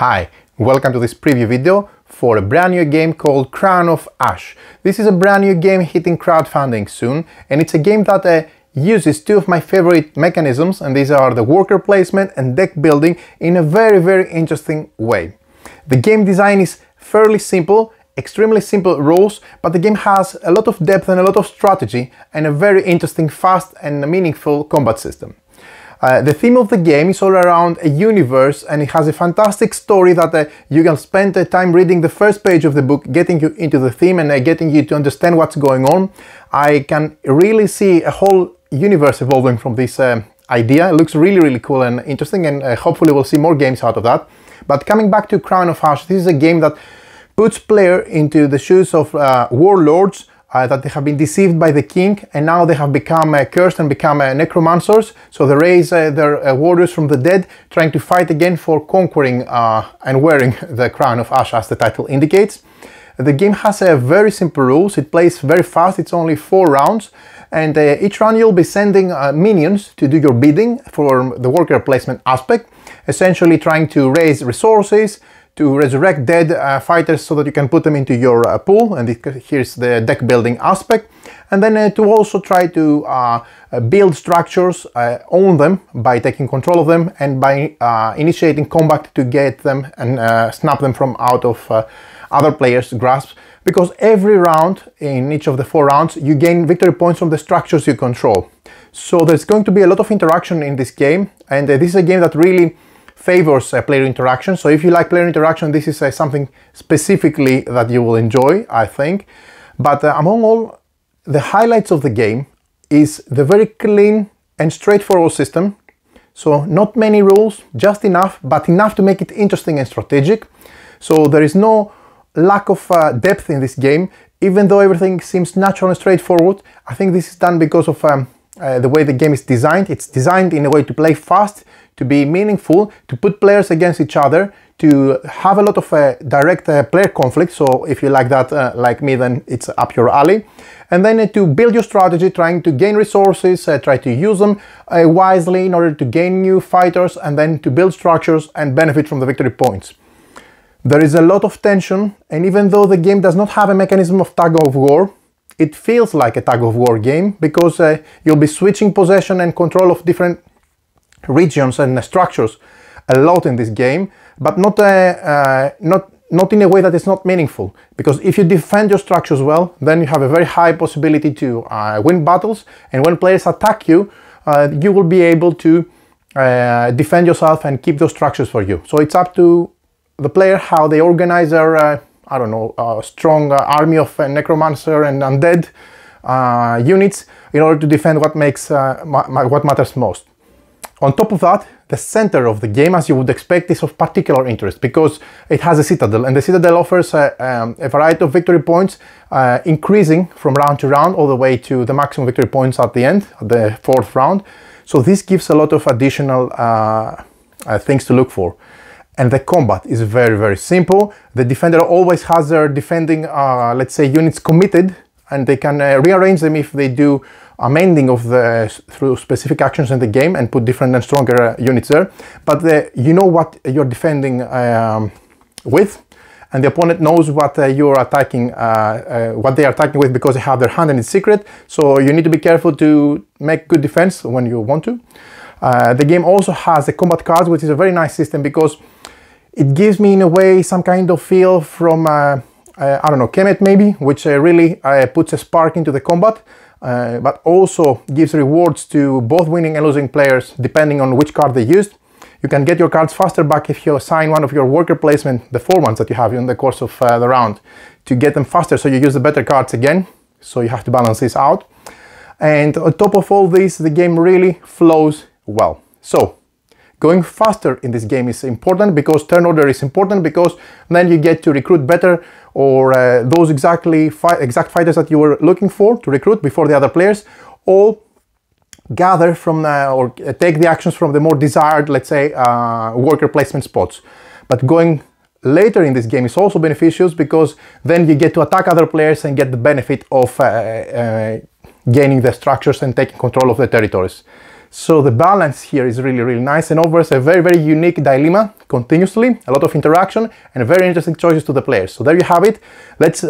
Hi, welcome to this preview video for a brand new game called Crown of Ash. This is a brand new game hitting crowdfunding soon, and it's a game that uses two of my favorite mechanisms, and these are the worker placement and deck building in a very interesting way. The game design is fairly simple, extremely simple rules, but the game has a lot of depth and a lot of strategy and a very interesting, fast and meaningful combat system. The theme of the game is all around a universe, and it has a fantastic story that you can spend time reading the first page of the book, getting you into the theme and getting you to understand what's going on. I can really see a whole universe evolving from this idea. It looks really cool and interesting, and hopefully we'll see more games out of that. But coming back to Crown of Ash, this is a game that puts player into the shoes of warlords that they have been deceived by the king, and now they have become cursed and become necromancers. So they raise their warriors from the dead, trying to fight again for conquering and wearing the Crown of Ash, as the title indicates. The game has very simple rules. It plays very fast. It's only 4 rounds, and each round you'll be sending minions to do your bidding for the worker placement aspect, essentially trying to raise resources, to resurrect dead fighters so that you can put them into your pool, and here's the deck building aspect, and then to also try to build structures, own them by taking control of them, and by initiating combat to get them and snap them from out of other players' grasp, because every round, in each of the 4 rounds, you gain victory points from the structures you control. So there's going to be a lot of interaction in this game, and this is a game that really favors player interaction. So if you like player interaction, this is something specifically that you will enjoy, I think. But among all the highlights of the game is the very clean and straightforward system. So not many rules, just enough, but enough to make it interesting and strategic. So there is no lack of depth in this game, even though everything seems natural and straightforward. I think this is done because of the way the game is designed. It's designed in a way to play fast, to be meaningful, to put players against each other, to have a lot of direct player conflict. So if you like that, like me, then it's up your alley. And then to build your strategy, trying to gain resources, try to use them wisely in order to gain new fighters, and then to build structures and benefit from the victory points. There is a lot of tension, and even though the game does not have a mechanism of tug of war, it feels like a tug of war game, because you'll be switching possession and control of different regions and structures a lot in this game, but not in a way that is not meaningful, because if you defend your structures well, then you have a very high possibility to win battles, and when players attack you, you will be able to defend yourself and keep those structures for you. So it's up to the player how they organize their I don't know, strong army of necromancer and undead units in order to defend what makes what matters most. On top of that, the center of the game, as you would expect, is of particular interest because it has a Citadel, and the Citadel offers a variety of victory points, increasing from round to round all the way to the maximum victory points at the end, the 4th round. So this gives a lot of additional things to look for. And the combat is very simple. The defender always has their defending, let's say, units committed, and they can rearrange them if they do amending of through specific actions in the game and put different and stronger units there. But you know what you're defending with, and the opponent knows what you're attacking, what they are attacking with, because they have their hand in its secret. So you need to be careful to make good defense when you want to. The game also has the combat cards, which is a very nice system because it gives me, in a way, some kind of feel from, I don't know, Kemet maybe, which really puts a spark into the combat, but also gives rewards to both winning and losing players depending on which card they used. You can get your cards faster back if you assign one of your worker placement, the 4 ones that you have in the course of the round, to get them faster, so you use the better cards again. So you have to balance this out. And on top of all this, the game really flows well. So going faster in this game is important, because turn order is important, because then you get to recruit better, or those exact fighters that you were looking for to recruit before the other players all gather from or take the actions from the more desired, let's say, worker placement spots. But going later in this game is also beneficial, because then you get to attack other players and get the benefit of gaining the structures and taking control of the territories. So the balance here is really nice, and offers a very unique dilemma continuously, a lot of interaction and very interesting choices to the players. So there you have it. Let's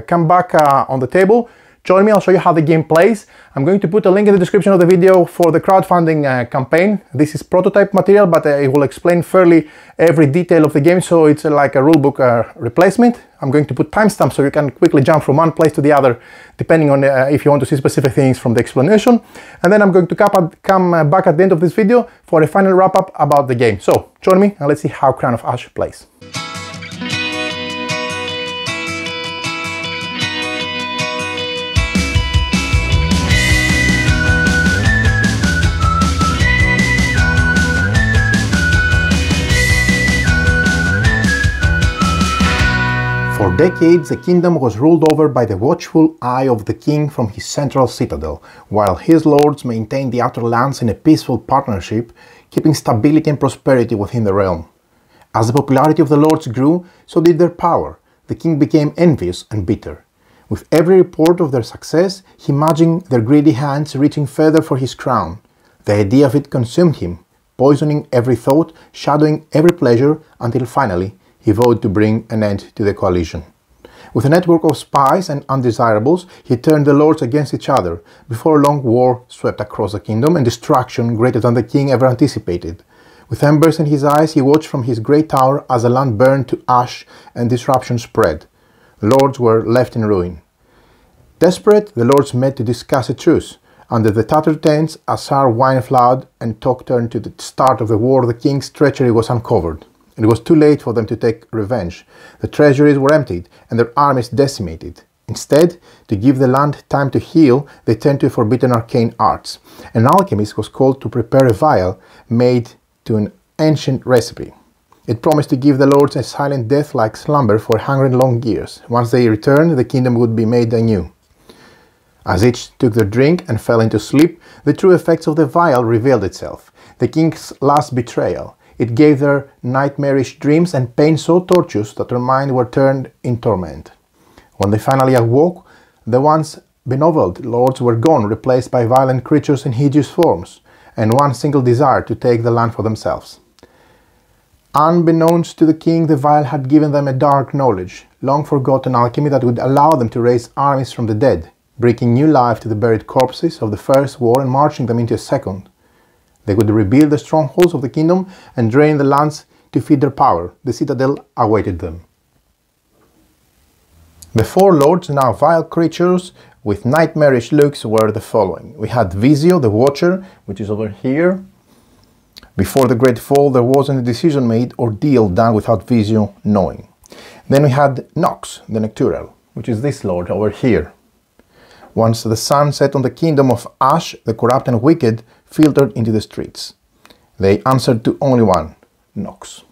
come back on the table. Join me, I'll show you how the game plays. I'm going to put a link in the description of the video for the crowdfunding campaign. This is prototype material, but it will explain fairly every detail of the game, so it's like a rulebook replacement. I'm going to put timestamps so you can quickly jump from one place to the other, depending on if you want to see specific things from the explanation. And then I'm going to come back at the end of this video for a final wrap-up about the game. So join me and let's see how Crown of Ash plays. For decades, the kingdom was ruled over by the watchful eye of the king from his central citadel, while his lords maintained the outer lands in a peaceful partnership, keeping stability and prosperity within the realm. As the popularity of the lords grew, so did their power. The king became envious and bitter. With every report of their success, he imagined their greedy hands reaching further for his crown. The idea of it consumed him, poisoning every thought, shadowing every pleasure, until finally he vowed to bring an end to the coalition. With a network of spies and undesirables, he turned the lords against each other. Before long, war swept across the kingdom and destruction greater than the king ever anticipated. With embers in his eyes, he watched from his great tower as the land burned to ash and disruption spread. The lords were left in ruin. Desperate, the lords met to discuss a truce. Under the tattered tents, as sour wine flowed and talk turned to the start of the war, the king's treachery was uncovered. It was too late for them to take revenge. The treasuries were emptied and their armies decimated. Instead, to give the land time to heal, they turned to forbidden arcane arts. An alchemist was called to prepare a vial made to an ancient recipe. It promised to give the lords a silent death like slumber for 100 long years. Once they returned, the kingdom would be made anew. As each took their drink and fell into sleep, the true effects of the vial revealed itself. The king's last betrayal. It gave their nightmarish dreams and pain so tortuous that their minds were turned in torment. When they finally awoke, the once benevolent lords were gone, replaced by violent creatures in hideous forms, and one single desire to take the land for themselves. Unbeknownst to the king, the vial had given them a dark knowledge, long forgotten alchemy that would allow them to raise armies from the dead, breathing new life to the buried corpses of the first war and marching them into a second. They would rebuild the strongholds of the kingdom and drain the lands to feed their power. The Citadel awaited them. The four lords, now vile creatures with nightmarish looks, were the following. We had Visio, the Watcher, which is over here. Before the Great Fall, there wasn't a decision made or deal done without Visio knowing. Then we had Nox, the Nectural, which is this lord over here. Once the sun set on the kingdom of Ash, the corrupt and wicked filtered into the streets. They answered to only one, Nox.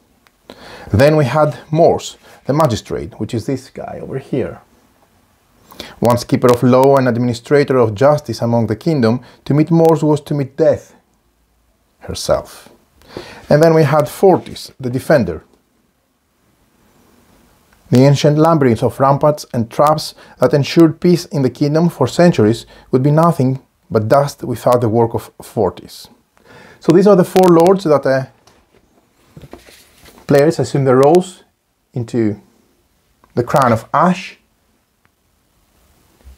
Then we had Morse, the magistrate, which is this guy over here. Once keeper of law and administrator of justice among the kingdom, to meet Morse was to meet death herself. And then we had Fortis, the defender. The ancient labyrinth of ramparts and traps that ensured peace in the kingdom for centuries would be nothing but dust without the work of Fortis. So these are the four lords that players assume their roles into the Crown of Ash.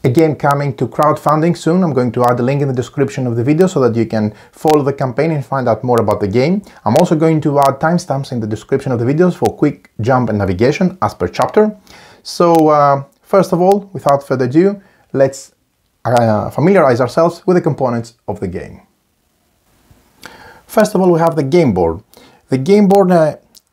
A game coming to crowdfunding soon. I'm going to add a link in the description of the video so that you can follow the campaign and find out more about the game. I'm also going to add timestamps in the description of the videos for quick jump and navigation as per chapter. So first of all, without further ado, let's familiarize ourselves with the components of the game. First of all, we have the game board. The game board,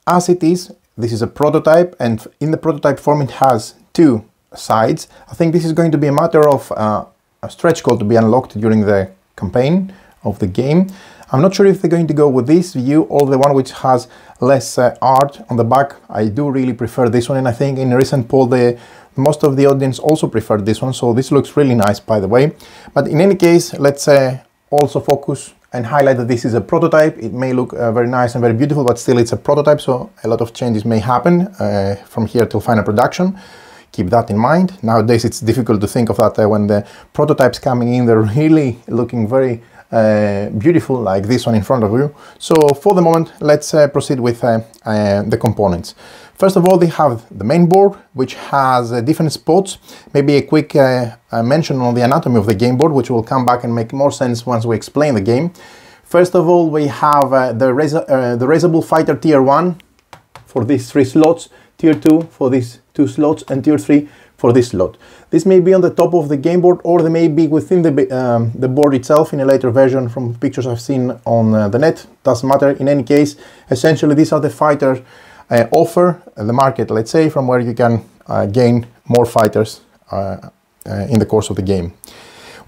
as it is, this is a prototype, and in the prototype form it has two sides. I think this is going to be a matter of a stretch goal to be unlocked during the campaign of the game. I'm not sure if they're going to go with this view or the one which has less art on the back. I do really prefer this one, and I think in a recent poll most of the audience also preferred this one, so this looks really nice, by the way. But in any case, let's also focus and highlight that this is a prototype. It may look very nice and very beautiful, but still it's a prototype, so a lot of changes may happen from here till final production. Keep that in mind. Nowadays it's difficult to think of that when the prototypes coming in, they're really looking very beautiful like this one in front of you. So for the moment, let's proceed with the components. First of all, they have the main board, which has different spots. Maybe a quick mention on the anatomy of the game board, which will come back and make more sense once we explain the game. First of all, we have the raisable fighter tier 1 for these 3 slots, tier 2 for these 2 slots, and tier 3 for this slot. This may be on the top of the game board, or they may be within the board itself in a later version from pictures I've seen on the net. Doesn't matter. In any case, essentially these are the fighters offer the market, let's say, from where you can gain more fighters in the course of the game.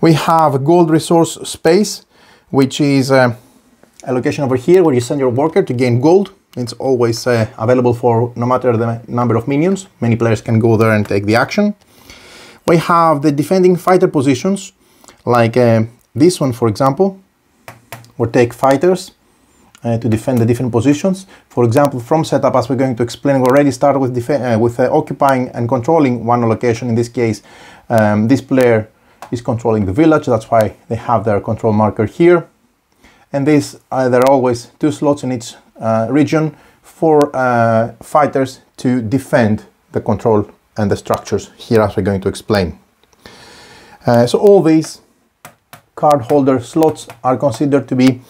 We have a gold resource space, which is a location over here where you send your worker to gain gold. It's always available for no matter the number of minions. Many players can go there and take the action. We have the defending fighter positions, like this one, for example, or take fighters to defend the different positions. For example, from setup, as we're going to explain, we already started with occupying and controlling one location. In this case, this player is controlling the village. That's why they have their control marker here. And there are always 2 slots in each region for fighters to defend the control and the structures here, as we're going to explain. So all these card holder slots are considered to be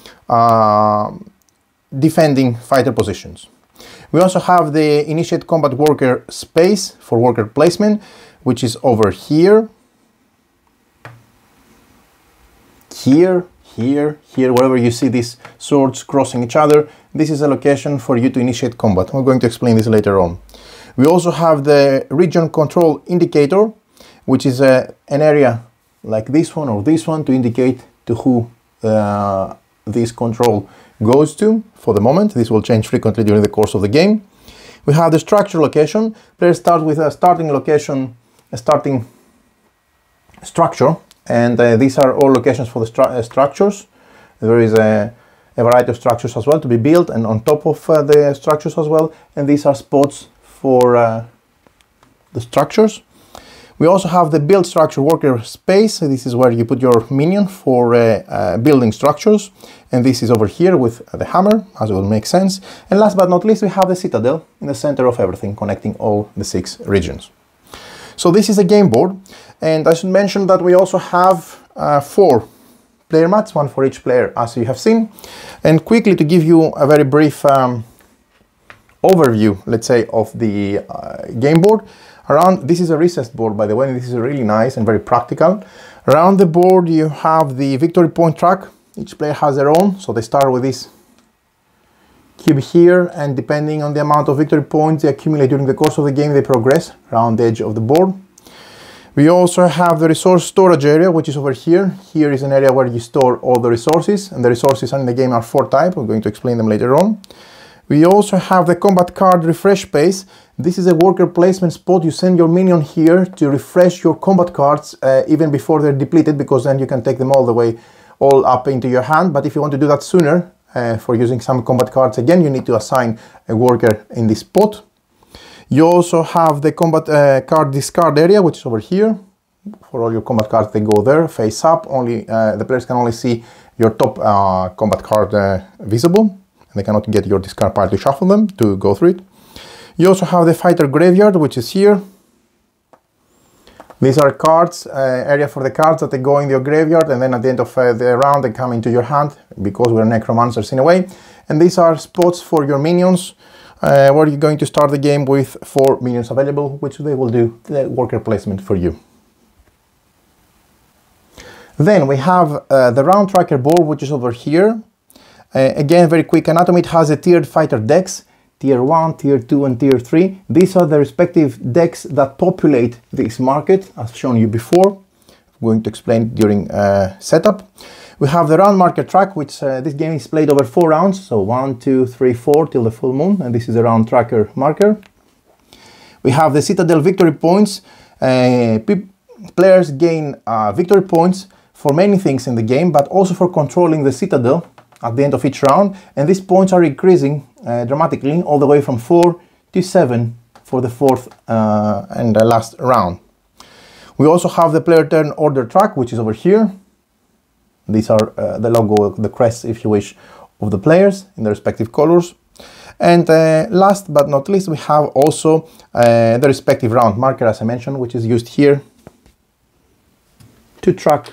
defending fighter positions. We also have the initiate combat worker space for worker placement, which is over here, here, wherever you see these swords crossing each other. This is a location for you to initiate combat. We're going to explain this later on. We also have the region control indicator, which is an area like this one or this one to indicate to who this control goes to. For the moment, this will change frequently during the course of the game. We have the structure location. Players start with a starting location, a starting structure, and these are all locations for the structures. There is a variety of structures as well to be built, and on top of the structures as well, and these are spots for the structures. We also have the build structure worker space. So this is where you put your minion for building structures, and this is over here with the hammer, as it will make sense. And last but not least, we have the Citadel in the center of everything, connecting all the 6 regions. So this is a game board, and I should mention that we also have 4 player mats, 1 for each player, as you have seen. And quickly, to give you a very brief overview, let's say, of the game board. This is a recessed board, by the way, and this is really nice and very practical. Around the board you have the victory point track. Each player has their own, so they start with this cube here, and depending on the amount of victory points they accumulate during the course of the game, they progress around the edge of the board. We also have the resource storage area, which is over here. Here is an area where you store all the resources, and the resources in the game are 4 types. We're going to explain them later on. We also have the combat card refresh space. This is a worker placement spot. You send your minion here to refresh your combat cards even before they're depleted, because then you can take them all up into your hand. But if you want to do that sooner, for using some combat cards, again, you need to assign a worker in this spot. You also have the combat card discard area, which is over here. For all your combat cards, they go there, face up. Only the players can only see your top combat card visible. They cannot get your discard pile to shuffle them, to go through it. You also have the fighter graveyard, which is here. These are cards, area for the cards that they go in your graveyard, and then at the end of the round they come into your hand, because we're necromancers in a way. And these are spots for your minions, where you're going to start the game with 4 minions available, which they will do the worker placement for you. Then we have the round tracker board, which is over here. Again, very quick anatomy. It has a tiered fighter decks, tier 1, tier 2 and tier 3. These are the respective decks that populate this market, as shown you before. I'm going to explain during setup. We have the round marker track, which this game is played over 4 rounds, so 1, 2, 3, 4 till the full moon, and this is the round tracker marker. We have the Citadel victory points. Players gain victory points for many things in the game, but also for controlling the Citadel at the end of each round, and these points are increasing dramatically, all the way from 4 to 7 for the 4th and last round. We also have the player turn order track, which is over here. These are the logo, the crests, if you wish, of the players in their respective colors. And last but not least, we have also the respective round marker, as I mentioned, which is used here to track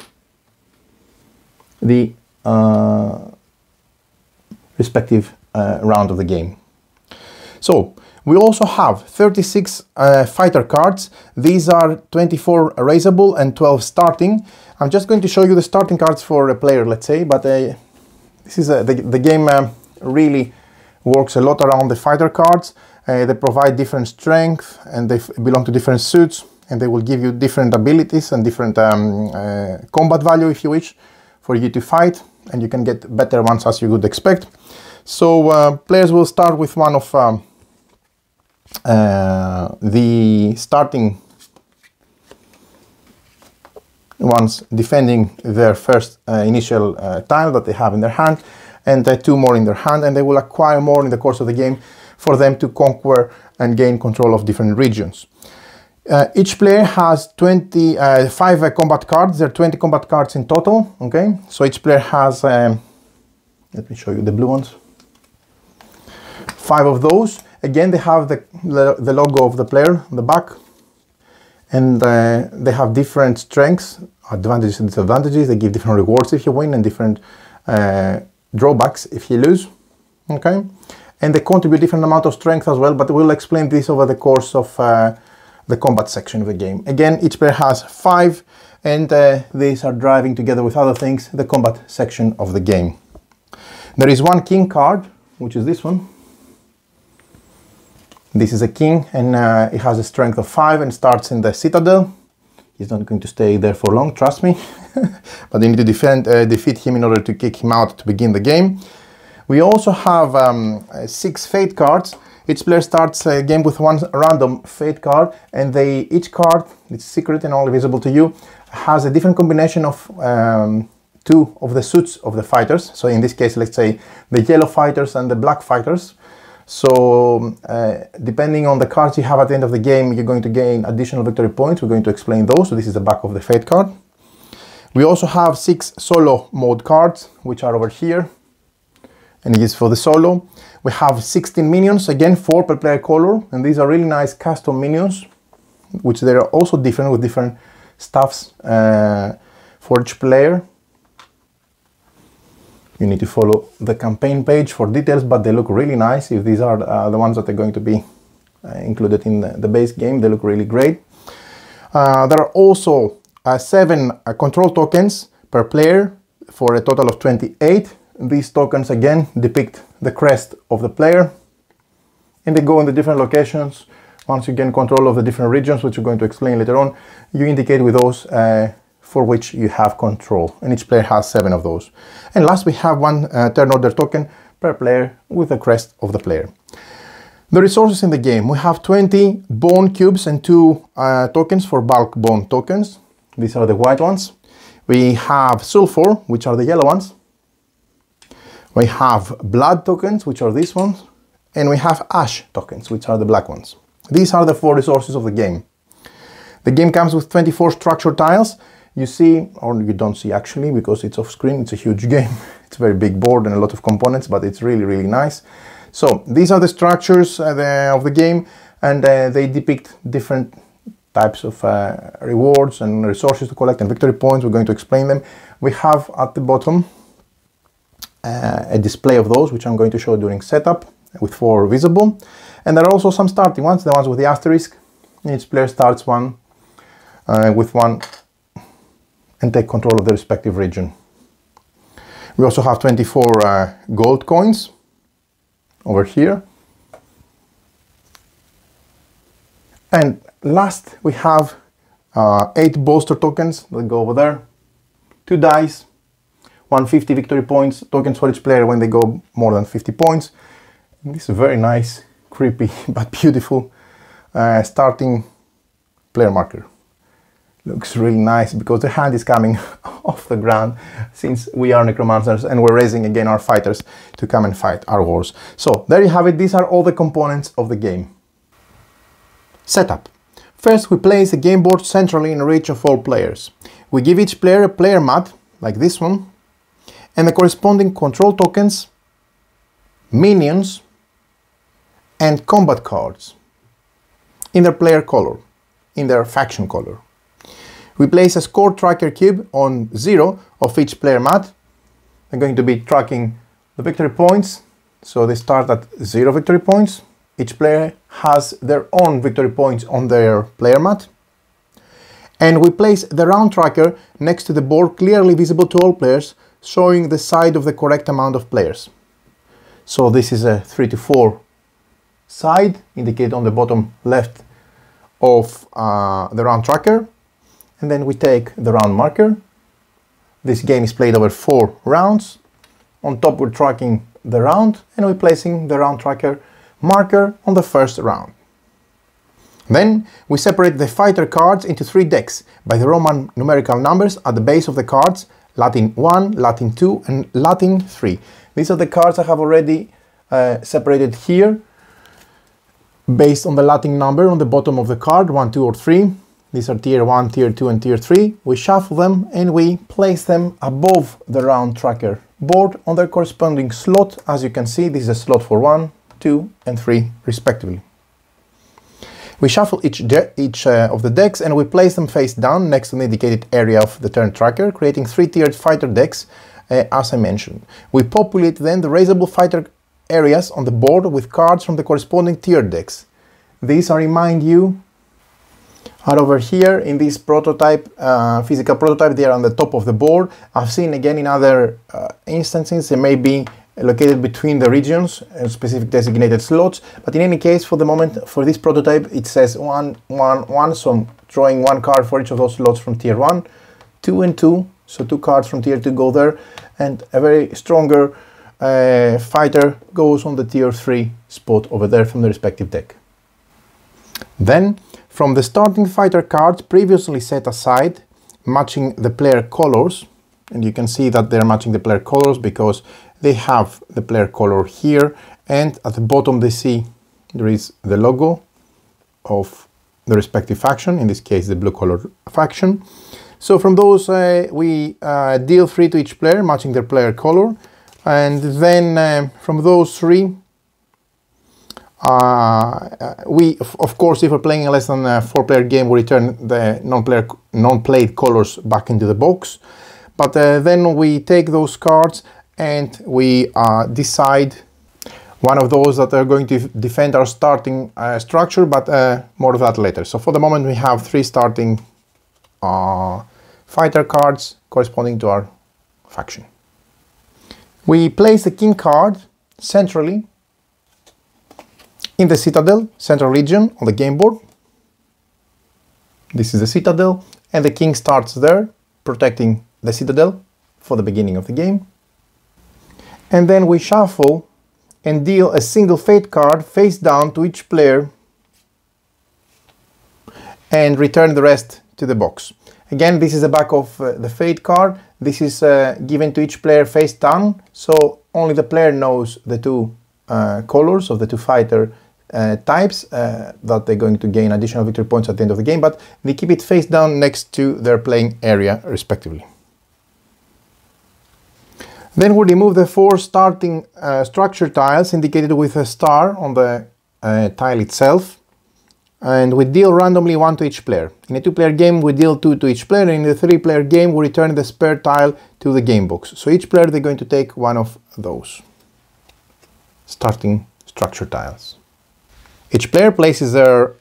the respective round of the game. So we also have 36 fighter cards. These are 24 erasable and 12 starting. I'm just going to show you the starting cards for a player, let's say, but this is the game really works a lot around the fighter cards. They provide different strength and they belong to different suits, and they will give you different abilities and different combat value, if you wish, for you to fight, and you can get better ones as you would expect. So players will start with one of the starting ones defending their first initial tile that they have in their hand, and two more in their hand, and they will acquire more in the course of the game for them to conquer and gain control of different regions. Each player has 25 combat cards. There are 20 combat cards in total. Okay, so each player has, let me show you the blue ones, 5 of those. Again, they have the logo of the player on the back, and they have different strengths, advantages and disadvantages. They give different rewards if you win and different drawbacks if you lose. Okay, and they contribute different amount of strength as well, but we'll explain this over the course of the combat section of the game. Again, each player has 5, and these are driving together with other things the combat section of the game. There is one king card, which is this one. This is a king, and it has a strength of 5 and starts in the Citadel. He's not going to stay there for long, trust me. But you need to defeat him in order to kick him out to begin the game. We also have 6 fate cards. Each player starts a game with one random fate card, and each card, it's secret and only visible to you, has a different combination of 2 of the suits of the fighters. So in this case, let's say the yellow fighters and the black fighters. So depending on the cards you have at the end of the game, you're going to gain additional victory points. We're going to explain those. So this is the back of the fate card. We also have 6 solo mode cards, which are over here, and it is for the solo. We have 16 minions, again 4 per player color, and these are really nice custom minions, which they are also different with different stuffs for each player. You need to follow the campaign page for details, but they look really nice. If these are the ones that are going to be included in the base game, they look really great. There are also 7 control tokens per player for a total of 28. These tokens again depict the crest of the player, and they go in the different locations. Once you gain control of the different regions, which we're going to explain later on, you indicate with those for which you have control, and each player has 7 of those. And last, we have 1 turn order token per player with the crest of the player. The resources in the game, we have 20 bone cubes and 2 tokens for bulk bone tokens. These are the white ones. We have sulfur, which are the yellow ones. We have blood tokens, which are these ones, and we have ash tokens, which are the black ones. These are the 4 resources of the game. The game comes with 24 structure tiles. You see, or you don't see actually, because it's off screen, it's a huge game. It's a very big board and a lot of components, but it's really, really nice. So these are the structures of the game, and they depict different types of rewards and resources to collect and victory points. We're going to explain them. We have at the bottom a display of those, which I'm going to show during setup, with 4 visible. And there are also some starting ones, the ones with the asterisk. Each player starts one with 1 and take control of the respective region. We also have 24 gold coins over here. And last, we have 8 bolster tokens that go over there, 2 dice, 150 victory points, tokens for each player when they go more than 50 points. And this is very nice, creepy, but beautiful starting player marker. Looks really nice because the hand is coming off the ground, since we are necromancers and we're raising again our fighters to come and fight our wars. So there you have it. These are all the components of the game. Setup. First, we place the game board centrally in reach of all players. We give each player a player mat, like this one, and the corresponding control tokens, minions, and combat cards in their player color, in their faction color. We place a score tracker cube on 0 of each player mat. They're going to be tracking the victory points, so they start at 0 victory points. Each player has their own victory points on their player mat. And we place the round tracker next to the board, clearly visible to all players, showing the side of the correct amount of players. So this is a 3 to 4 side, indicated on the bottom left of the round tracker. And then we take the round marker. This game is played over 4 rounds. On top we're tracking the round, and we're placing the round tracker marker on the first round. Then we separate the fighter cards into 3 decks by the Roman numerical numbers at the base of the cards, Latin 1, Latin 2 and Latin 3. These are the cards I have already separated here based on the Latin number on the bottom of the card, 1, 2 or 3. These are tier 1, tier 2 and tier 3. We shuffle them and we place them above the round tracker board on their corresponding slot. As you can see, this is a slot for 1, 2 and 3 respectively. We shuffle each of the decks and we place them face down next to the indicated area of the turn tracker, creating 3-tiered fighter decks as I mentioned. We populate then the raisable fighter areas on the board with cards from the corresponding tiered decks. These, I remind you, are over here in this prototype, physical prototype. They are on the top of the board. I've seen again in other instances they may be located between the regions, specific designated slots, but in any case, for the moment, for this prototype, it says 1, 1, 1, so I'm drawing 1 card for each of those slots from tier 1, 2 and 2, so 2 cards from tier 2 go there, and a very stronger fighter goes on the tier 3 spot over there from the respective deck. Then, from the starting fighter cards previously set aside, matching the player colors, and you can see that they're matching the player colors because they have the player color here, and at the bottom they see there is the logo of the respective faction, in this case the blue color faction. So from those we deal 3 to each player, matching their player color, and then from those 3 we, of course, if we're playing a less than a 4-player game, we return the non-played colors back into the box. But then we take those cards and we decide one of those that are going to defend our starting structure, but more of that later. So for the moment we have 3 starting fighter cards corresponding to our faction. We place the king card centrally in the Citadel, central region on the game board. This is the Citadel, and the king starts there, protecting the Citadel for the beginning of the game. And then we shuffle and deal a single fate card face down to each player and return the rest to the box. Again, this is the back of the fate card. This is given to each player face down, so only the player knows the 2 colors of the 2 fighter types that they're going to gain additional victory points at the end of the game, but they keep it face down next to their playing area respectively. Then we remove the 4 starting structure tiles indicated with a star on the tile itself, and we deal randomly 1 to each player. In a 2-player game we deal 2 to each player, and in a 3-player game we return the spare tile to the game box. So each player they're going to take 1 of those starting structure tiles. Each player places their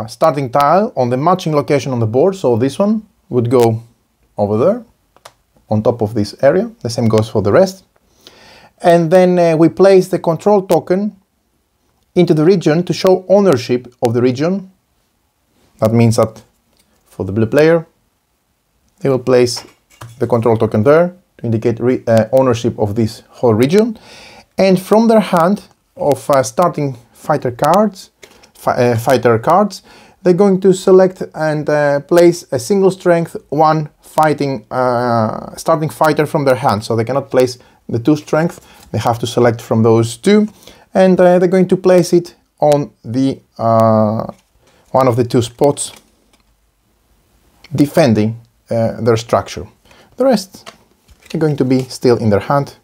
starting tile on the matching location on the board, so this one would go over there on top of this area. The same goes for the rest. And then we place the control token into the region to show ownership of the region. That means that for the blue player, they will place the control token there to indicate ownership of this whole region. And from their hand of starting fighter cards, they're going to select and place a single strength 1 fighting starting fighter from their hand. So they cannot place the 2 strength, they have to select from those 2, and they're going to place it on the one of the 2 spots defending their structure. The rest are going to be still in their hand,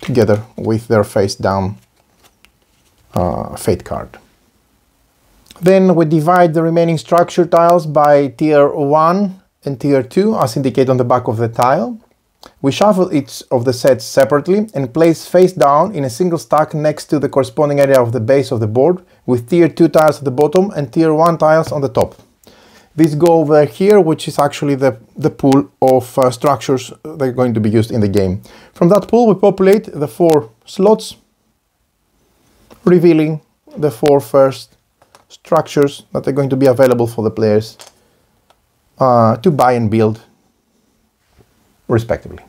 together with their face down fate card. Then we divide the remaining structure tiles by tier 1 and tier 2 as indicated on the back of the tile. We shuffle each of the sets separately and place face down in a single stack next to the corresponding area of the base of the board, with tier 2 tiles at the bottom and tier 1 tiles on the top. These go over here, which is actually the pool of structures that are going to be used in the game. From that pool we populate the 4 slots, revealing the 4 first structures that are going to be available for the players to buy and build respectively.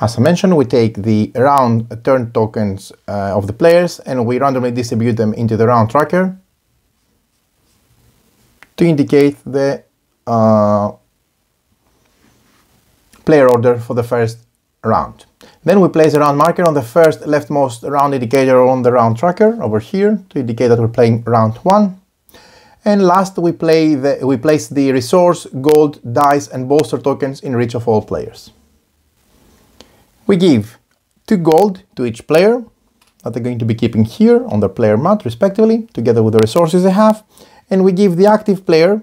As I mentioned, we take the round turn tokens of the players and we randomly distribute them into the round tracker to indicate the player order for the first round. Then we place a round marker on the first leftmost round indicator on the round tracker over here to indicate that we're playing round 1. And last we place the resource, gold, dice and bolster tokens in reach of all players. We give 2 gold to each player that they're going to be keeping here on their player mat respectively, together with the resources they have. And we give the active player,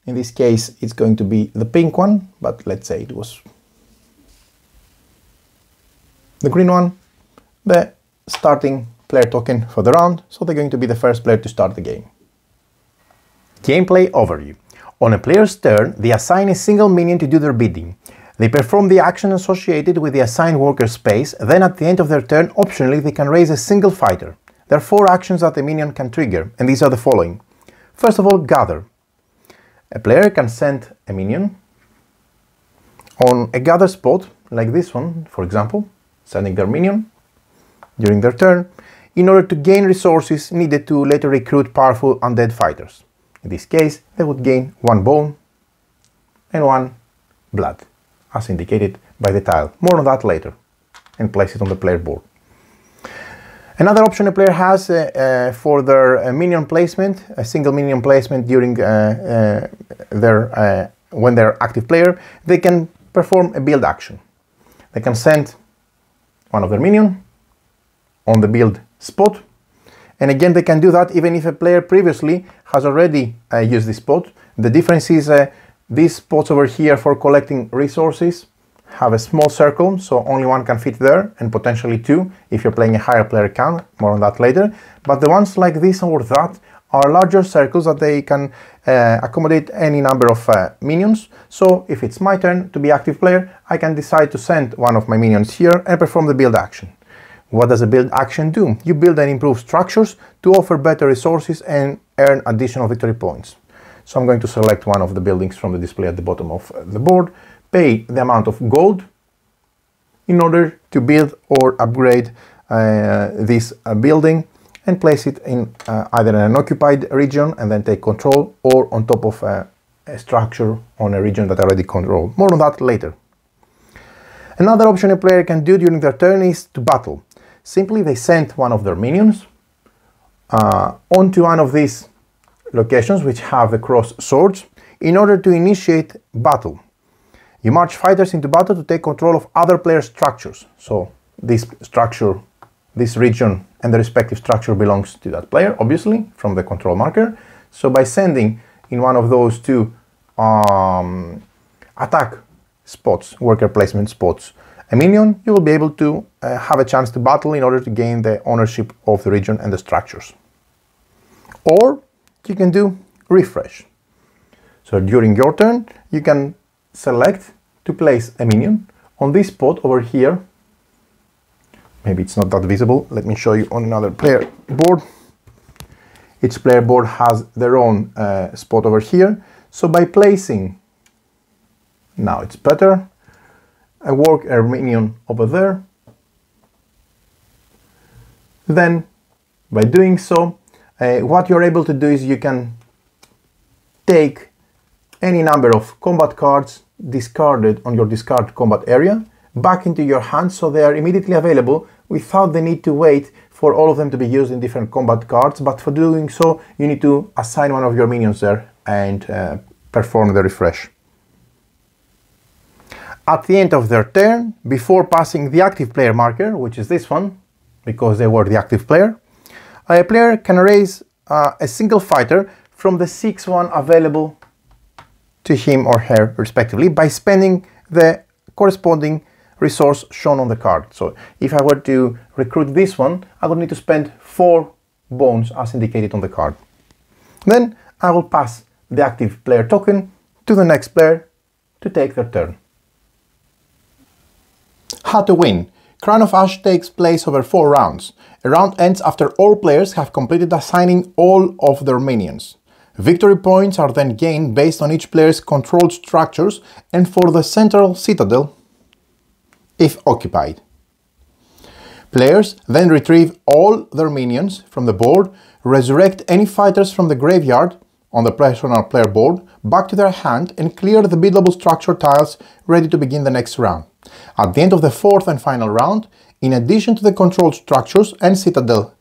in this case it's going to be the pink one, but let's say it was the green one, the starting player token for the round, so they're going to be the first player to start the game. Gameplay overview. On a player's turn, they assign a single minion to do their bidding. They perform the action associated with the assigned worker space, then at the end of their turn, optionally, they can raise a single fighter. There are 4 actions that the minion can trigger, and these are the following. First of all, gather. A player can send a minion on a gather spot, like this one, for example, sending their minion during their turn, in order to gain resources needed to later recruit powerful undead fighters. In this case, they would gain 1 bone and 1 blood, as indicated by the tile. More on that later, and place it on the player board. Another option a player has for their minion placement, a single minion placement during when they're active player, they can perform a build action. They can send one of their minion on the build spot, and again they can do that even if a player previously has already used this spot. The difference is these spots over here for collecting resources have a small circle, so only 1 can fit there, and potentially 2 if you're playing a higher player count, more on that later. But the ones like this or that are larger circles that they can accommodate any number of minions. So if it's my turn to be active player, I can decide to send one of my minions here and perform the build action. What does a build action do? You build and improve structures to offer better resources and earn additional victory points. So I'm going to select one of the buildings from the display at the bottom of the board, pay the amount of gold in order to build or upgrade this building and place it in either in an occupied region and then take control, or on top of a structure on a region that I already control. More on that later. Another option a player can do during their turn is to battle. Simply they send one of their minions onto one of these locations which have the cross swords in order to initiate battle. You march fighters into battle to take control of other players' structures. So this structure, this region and the respective structure belongs to that player, obviously, from the control marker. So by sending in one of those 2 attack spots, worker placement spots, a minion, you will be able to have a chance to battle in order to gain the ownership of the region and the structures. Or you can do refresh. So during your turn, you can select to place a minion on this spot over here. Maybe it's not that visible. Let me show you on another player board. Each player board has their own spot over here. So by placing, now it's better, a worker minion over there, then by doing so, what you're able to do is you can take any number of combat cards discarded on your discard combat area back into your hand, so they are immediately available without the need to wait for all of them to be used in different combat cards. But for doing so, you need to assign one of your minions there and perform the refresh. At the end of their turn, before passing the active player marker, which is this one, because they were the active player, a player can raise a single fighter from the 6-1 available to him or her respectively by spending the corresponding resource shown on the card. So if I were to recruit this one, I would need to spend 4 bones as indicated on the card. Then I will pass the active player token to the next player to take their turn. How to win. Crown of Ash takes place over 4 rounds. A round ends after all players have completed assigning all of their minions. Victory points are then gained based on each player's controlled structures and for the central citadel, if occupied. Players then retrieve all their minions from the board, resurrect any fighters from the graveyard on the personal player board back to their hand and clear the biddable structure tiles ready to begin the next round. At the end of the 4th and final round, in addition to the controlled structures and citadel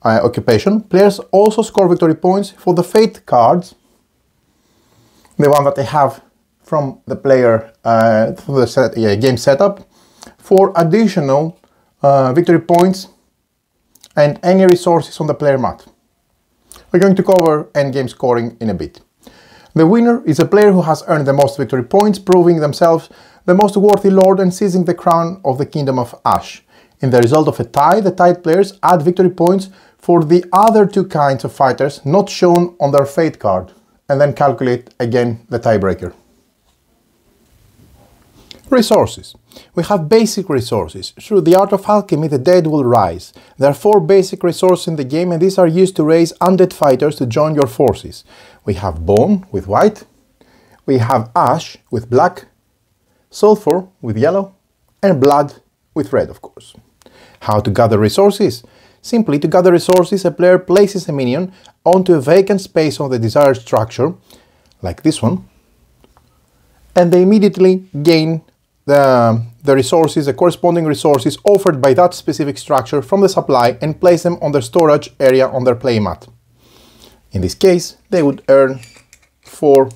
occupation, players also score victory points for the fate cards, the one that they have from the player from the game setup, for additional victory points and any resources on the player mat. We're going to cover endgame scoring in a bit. The winner is a player who has earned the most victory points, proving themselves the most worthy lord and seizing the crown of the Kingdom of Ash. In the result of a tie, the tied players add victory points for the other 2 kinds of fighters not shown on their fate card, and then calculate again the tiebreaker. Resources. We have basic resources. Through the art of alchemy, the dead will rise. There are 4 basic resources in the game, and these are used to raise undead fighters to join your forces. We have bone with white, we have ash with black, sulfur with yellow, and blood with red, of course. How to gather resources? Simply, to gather resources, a player places a minion onto a vacant space on the desired structure, like this one, and they immediately gain the resources, the corresponding resources offered by that specific structure from the supply and place them on the storage area on their playmat. In this case, they would earn 4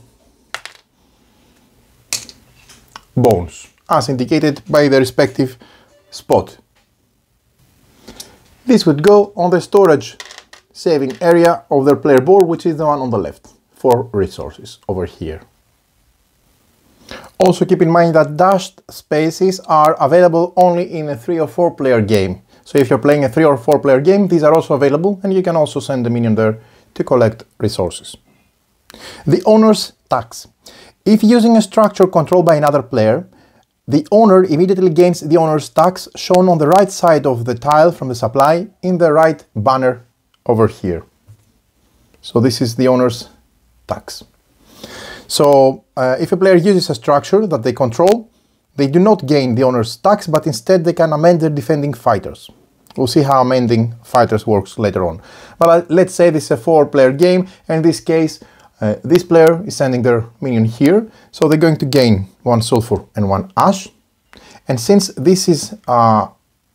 bones, as indicated by the respective spot. This would go on the storage saving area of their player board, which is the one on the left, for resources over here. Also keep in mind that dashed spaces are available only in a 3 or 4 player game. So if you're playing a 3 or 4 player game, these are also available, and you can also send a minion there to collect resources. The owner's tax. If using a structure controlled by another player, the owner immediately gains the owner's tax shown on the right side of the tile from the supply in the right banner over here. So this is the owner's tax. So if a player uses a structure that they control, they do not gain the owner's tax, but instead they can amend their defending fighters. We'll see how amending fighters works later on. But let's say this is a 4-player game, and in this case, this player is sending their minion here, so they're going to gain 1 sulfur and 1 ash. And since this is a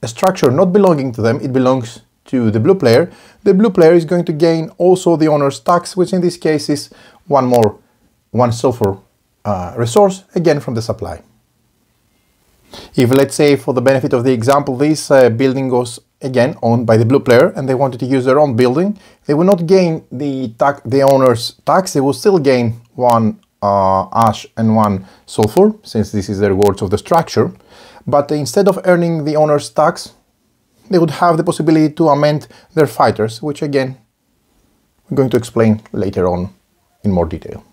structure not belonging to them, it belongs to the blue player is going to gain also the owner's tax, which in this case is 1 sulfur resource, again from the supply. If, let's say, for the benefit of the example, this building was again owned by the blue player and they wanted to use their own building, they will not gain the owner's tax, they will still gain 1 ash and 1 sulfur, since this is the rewards of the structure. But instead of earning the owner's tax, they would have the possibility to amend their fighters, which again, I'm going to explain later on in more detail.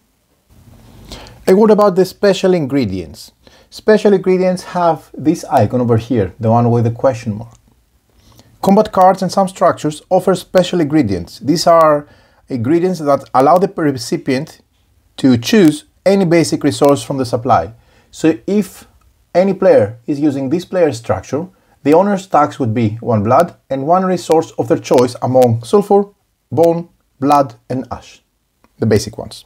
A word about the special ingredients. Special ingredients have this icon over here, the one with the question mark. Combat cards and some structures offer special ingredients. These are ingredients that allow the recipient to choose any basic resource from the supply. So if any player is using this player's structure, the owner's tax would be 1 blood and 1 resource of their choice among sulfur, bone, blood and ash, the basic ones.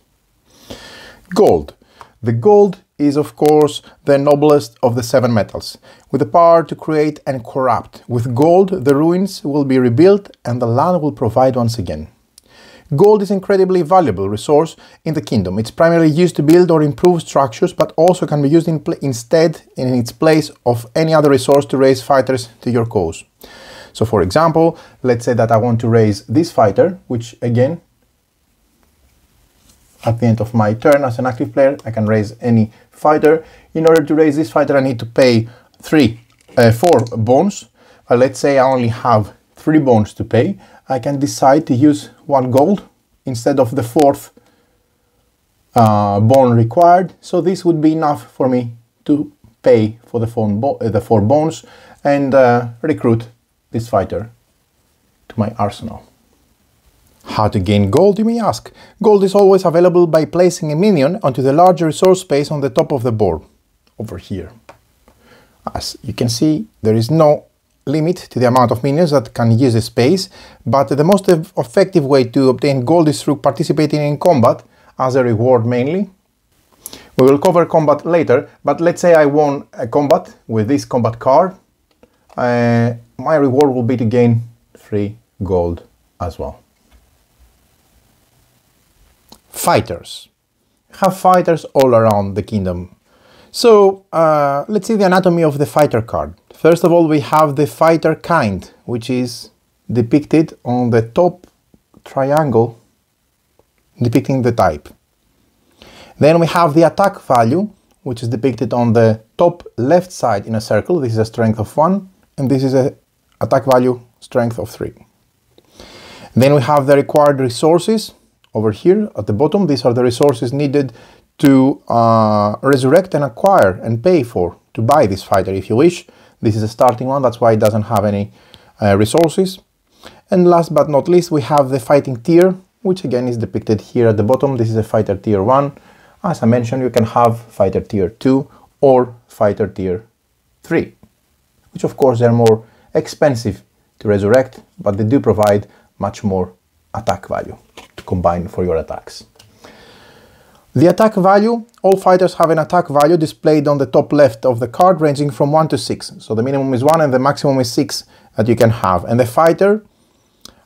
Gold. The gold is, of course, the noblest of the 7 metals, with the power to create and corrupt. With gold, the ruins will be rebuilt and the land will provide once again. Gold is an incredibly valuable resource in the kingdom. It's primarily used to build or improve structures, but also can be used instead in its place of any other resource to raise fighters to your cause. So for example, let's say that I want to raise this fighter, which again, at the end of my turn as an active player, I can raise any fighter. In order to raise this fighter, I need to pay 4 bones. Let's say I only have 3 bones to pay. I can decide to use 1 gold instead of the 4th bone required. So this would be enough for me to pay for the 4 bones and recruit this fighter to my arsenal. How to gain gold, you may ask? Gold is always available by placing a minion onto the larger resource space on the top of the board, over here. As you can see, there is no limit to the amount of minions that can use the space, but the most effective way to obtain gold is through participating in combat as a reward mainly. We will cover combat later, but let's say I won a combat with this combat card. My reward will be to gain 3 gold as well. Fighters. We have fighters all around the kingdom. So let's see the anatomy of the fighter card. First of all, we have the fighter kind, which is depicted on the top triangle, depicting the type. Then we have the attack value, which is depicted on the top left side in a circle. This is a strength of 1, and this is a attack value strength of 3. Then we have the required resources over here at the bottom. These are the resources needed to resurrect and acquire and pay for to buy this fighter if you wish. This is a starting one, that's why it doesn't have any resources. And last but not least, we have the fighting tier, which again is depicted here at the bottom. This is a fighter tier 1. As I mentioned, you can have fighter tier 2 or fighter tier 3, which of course they're more expensive to resurrect, but they do provide much more attack value to combine for your attacks. The attack value, all fighters have an attack value displayed on the top left of the card ranging from 1 to 6. So the minimum is 1 and the maximum is 6 that you can have. And the fighter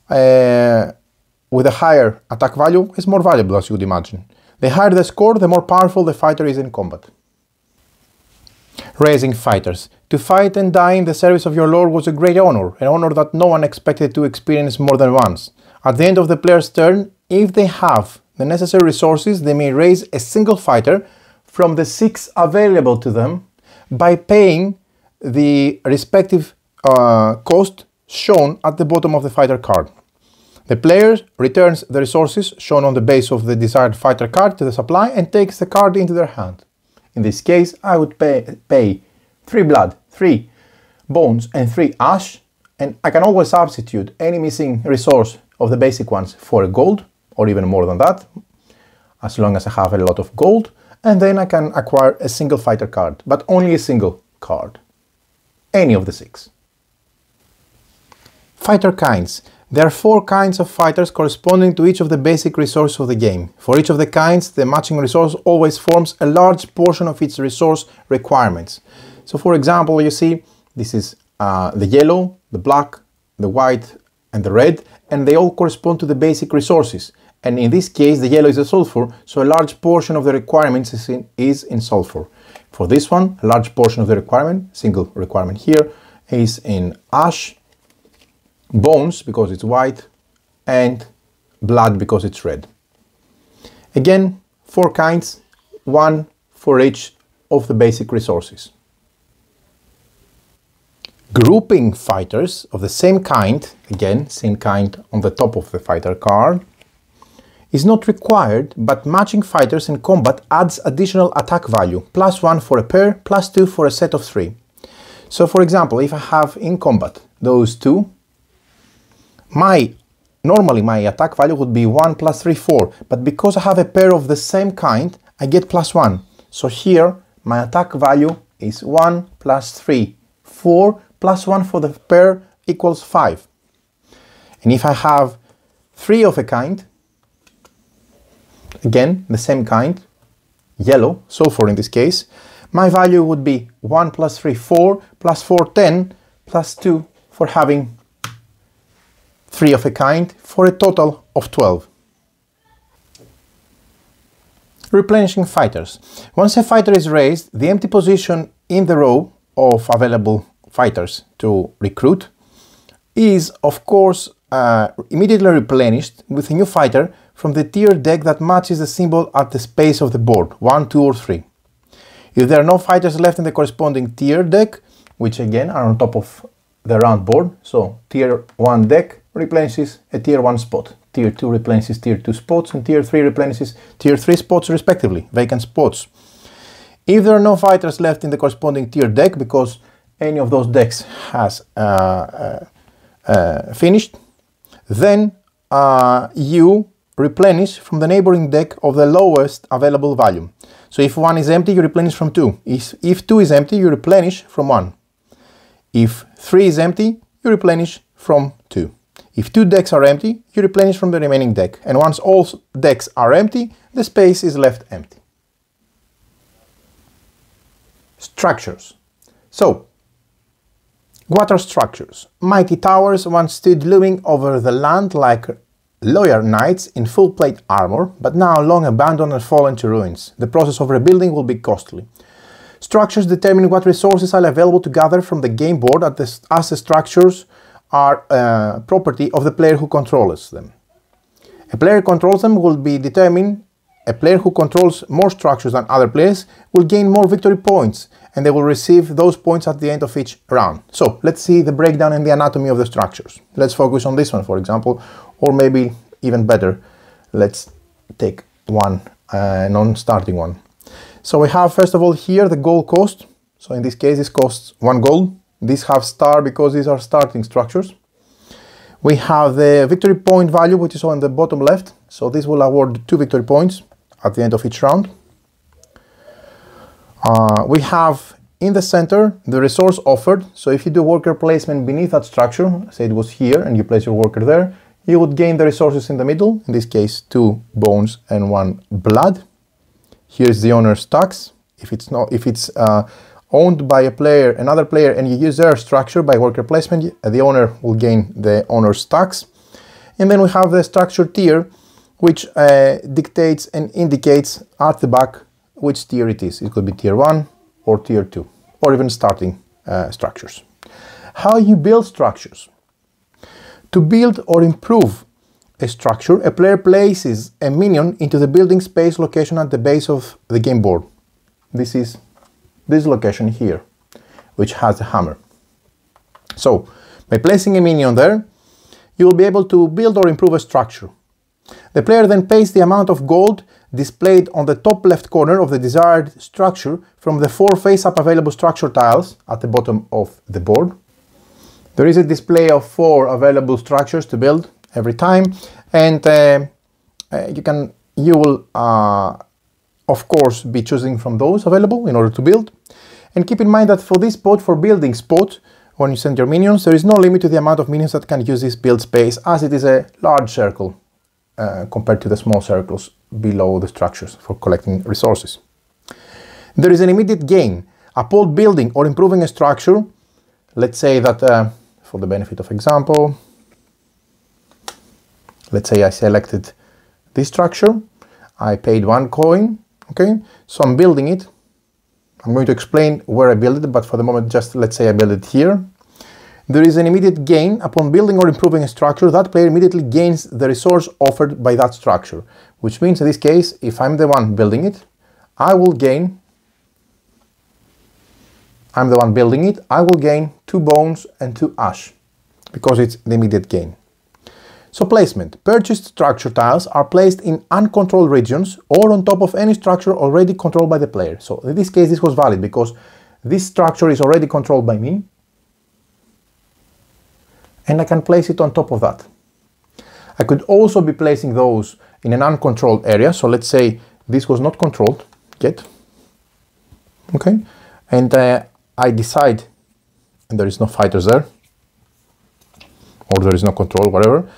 with a higher attack value is more valuable, as you would imagine. The higher the score, the more powerful the fighter is in combat. Raising fighters. To fight and die in the service of your lord was a great honor, an honor that no one expected to experience more than once. At the end of the player's turn, if they have the necessary resources, they may raise a single fighter from the 6 available to them by paying the respective cost shown at the bottom of the fighter card. The player returns the resources shown on the base of the desired fighter card to the supply and takes the card into their hand. In this case, I would pay 3 blood, 3 bones and 3 ash, and I can always substitute any missing resource of the basic ones for a gold, or even more than that, as long as I have a lot of gold, and then I can acquire a single fighter card, but only a single card, any of the 6. Fighter kinds. There are 4 kinds of fighters corresponding to each of the basic resources of the game. For each of the kinds, the matching resource always forms a large portion of its resource requirements. So for example, you see, this is the yellow, the black, the white, and the red, and they all correspond to the basic resources. And in this case, the yellow is a sulfur, so a large portion of the requirements is in sulfur. For this one, a large portion of the requirement, single requirement here, is in ash, bones because it's white, and blood because it's red. Again, 4 kinds, 1 for each of the basic resources. Grouping fighters of the same kind, again, same kind on the top of the fighter card, is not required, but matching fighters in combat adds additional attack value, +1 for a pair, +2 for a set of 3. So for example, if I have in combat those 2, normally my attack value would be 1 + 3, 4, but because I have a pair of the same kind, I get +1. So here my attack value is 1 + 3, 4, +1 for the pair equals 5. And if I have 3 of a kind, again the same kind, yellow, sulfur in this case, my value would be 1 + 3, 4, +4, 10, +2 for having 3 of a kind, for a total of 12. Replenishing fighters. Once a fighter is raised, the empty position in the row of available fighters to recruit is, of course, immediately replenished with a new fighter from the tier deck that matches the symbol at the space of the board, 1, 2 or 3. If there are no fighters left in the corresponding tier deck, which again are on top of the round board, so tier 1 deck replenishes a tier 1 spot, tier 2 replenishes tier 2 spots, and tier 3 replenishes tier 3 spots respectively, vacant spots. If there are no fighters left in the corresponding tier deck because any of those decks has finished, then you replenish from the neighboring deck of the lowest available value. So if 1 is empty, you replenish from 2. If 2 is empty, you replenish from 1. If 3 is empty, you replenish from 2. If 2 decks are empty, you replenish from the remaining deck. And once all decks are empty, the space is left empty. Structures. So, what are structures? Mighty towers once stood looming over the land like loyal knights in full plate armor, but now long abandoned and fallen to ruins. The process of rebuilding will be costly. Structures determine what resources are available to gather from the game board as the structures are property of the player who controls them. A player controls them will be determined. A player who controls more structures than other players will gain more victory points, and they will receive those points at the end of each round. So let's see the breakdown and the anatomy of the structures. Let's focus on this one, for example, or maybe even better, let's take one non-starting one. So we have first of all here the gold cost. So in this case this costs 1 gold. These have star because these are starting structures. We have the victory point value, which is on the bottom left. So this will award 2 victory points at the end of each round. We have in the center the resource offered. So if you do worker placement beneath that structure, say it was here and you place your worker there, you would gain the resources in the middle, in this case 2 bones and 1 blood. Here is the owner's tax. If it's owned by another player, and you use their structure by worker placement, the owner will gain the owner's tax. And then we have the structure tier, which dictates and indicates at the back which tier it is. It could be tier 1 or tier 2, or even starting structures. How you build structures. To build or improve a structure, a player places a minion into the building space location at the base of the game board. This is this location here, which has the hammer. So, by placing a minion there, you will be able to build or improve a structure. The player then pays the amount of gold displayed on the top left corner of the desired structure from the 4 face-up available structure tiles at the bottom of the board. There is a display of 4 available structures to build every time, and you will of course be choosing from those available in order to build. And keep in mind that for this spot, for building spot, when you send your minions, there is no limit to the amount of minions that can use this build space, as it is a large circle compared to the small circles below the structures for collecting resources. There is an immediate gain upon building or improving a structure. Let's say that for the benefit of example, let's say I selected this structure, I paid 1 coin, okay, so I'm building it. I'm going to explain where I build it, but for the moment just let's say I build it here. There is an immediate gain upon building or improving a structure. That player immediately gains the resource offered by that structure, which means in this case, if I'm the one building it, I will gain 2 bones and 2 ash, because it's the immediate gain. So placement. Purchased structure tiles are placed in uncontrolled regions or on top of any structure already controlled by the player. So in this case this was valid because this structure is already controlled by me, and I can place it on top of that. I could also be placing those in an uncontrolled area. So let's say this was not controlled yet, okay, and I decide, and there is no fighters there, or there is no control, whatever.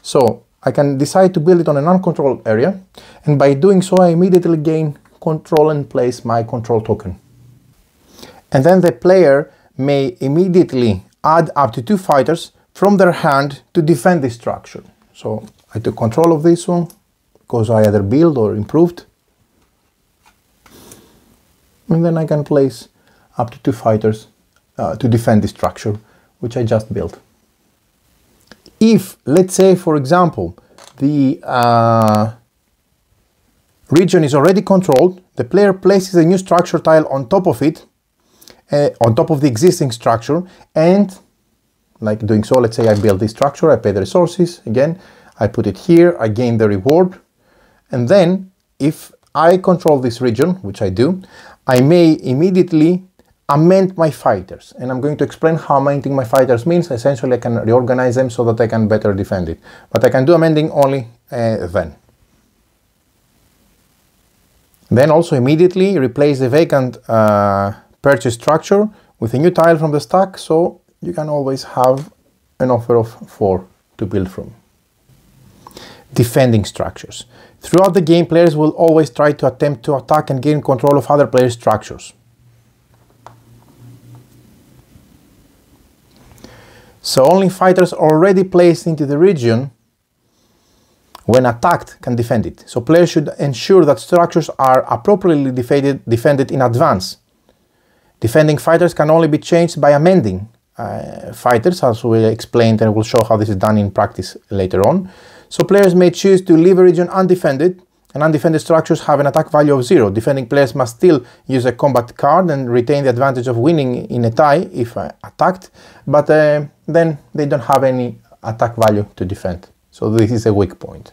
So I can decide to build it on an uncontrolled area, and by doing so I immediately gain control and place my control token. And then the player may immediately add up to 2 fighters from their hand to defend this structure. So I took control of this one because I either built or improved. and then I can place up to 2 fighters to defend the structure which I just built. If, let's say, for example, the region is already controlled, the player places a new structure tile on top of it, on top of the existing structure, and like doing so, let's say I build this structure, I pay the resources, again, I put it here, I gain the reward, and then if I control this region, which I do, I may immediately amend my fighters, and I'm going to explain how amending my fighters means. Essentially, I can reorganize them so that I can better defend it, but I can do amending only then. Then also immediately replace the vacant purchase structure with a new tile from the stack, so you can always have an offer of 4 to build from. Defending structures. Throughout the game, players will always try to attempt to attack and gain control of other players' structures. So only fighters already placed into the region when attacked can defend it. So players should ensure that structures are appropriately defended in advance. Defending fighters can only be changed by amending fighters, as we explained, and we'll show how this is done in practice later on. So players may choose to leave a region undefended, and undefended structures have an attack value of 0. Defending players must still use a combat card and retain the advantage of winning in a tie if attacked, but then they don't have any attack value to defend. So this is a weak point.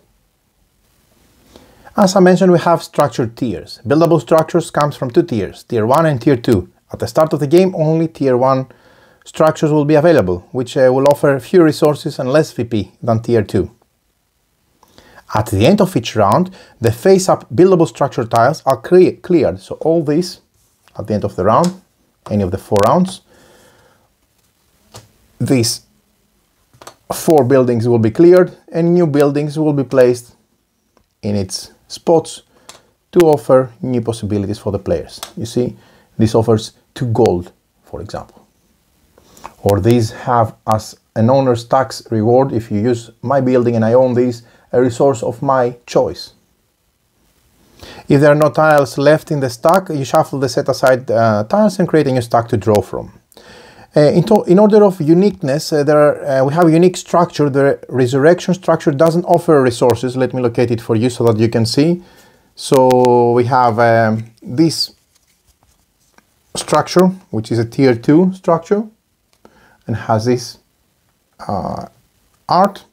As I mentioned, we have structured tiers. Buildable structures comes from 2 tiers, tier 1 and tier 2. At the start of the game, only tier 1 structures will be available, which will offer fewer resources and less VP than tier 2. At the end of each round, the face-up buildable structure tiles are cleared. So all these, at the end of the round, any of the 4 rounds, these 4 buildings will be cleared and new buildings will be placed in its spots to offer new possibilities for the players. You see, this offers 2 gold, for example. Or these have as an owner's tax reward, if you use my building and I own these, a resource of my choice. If there are no tiles left in the stack, you shuffle the set aside tiles and create a new stack to draw from. In order of uniqueness, we have a unique structure. The resurrection structure doesn't offer resources. Let me locate it for you so that you can see. So we have this structure, which is a tier 2 structure, and has this art.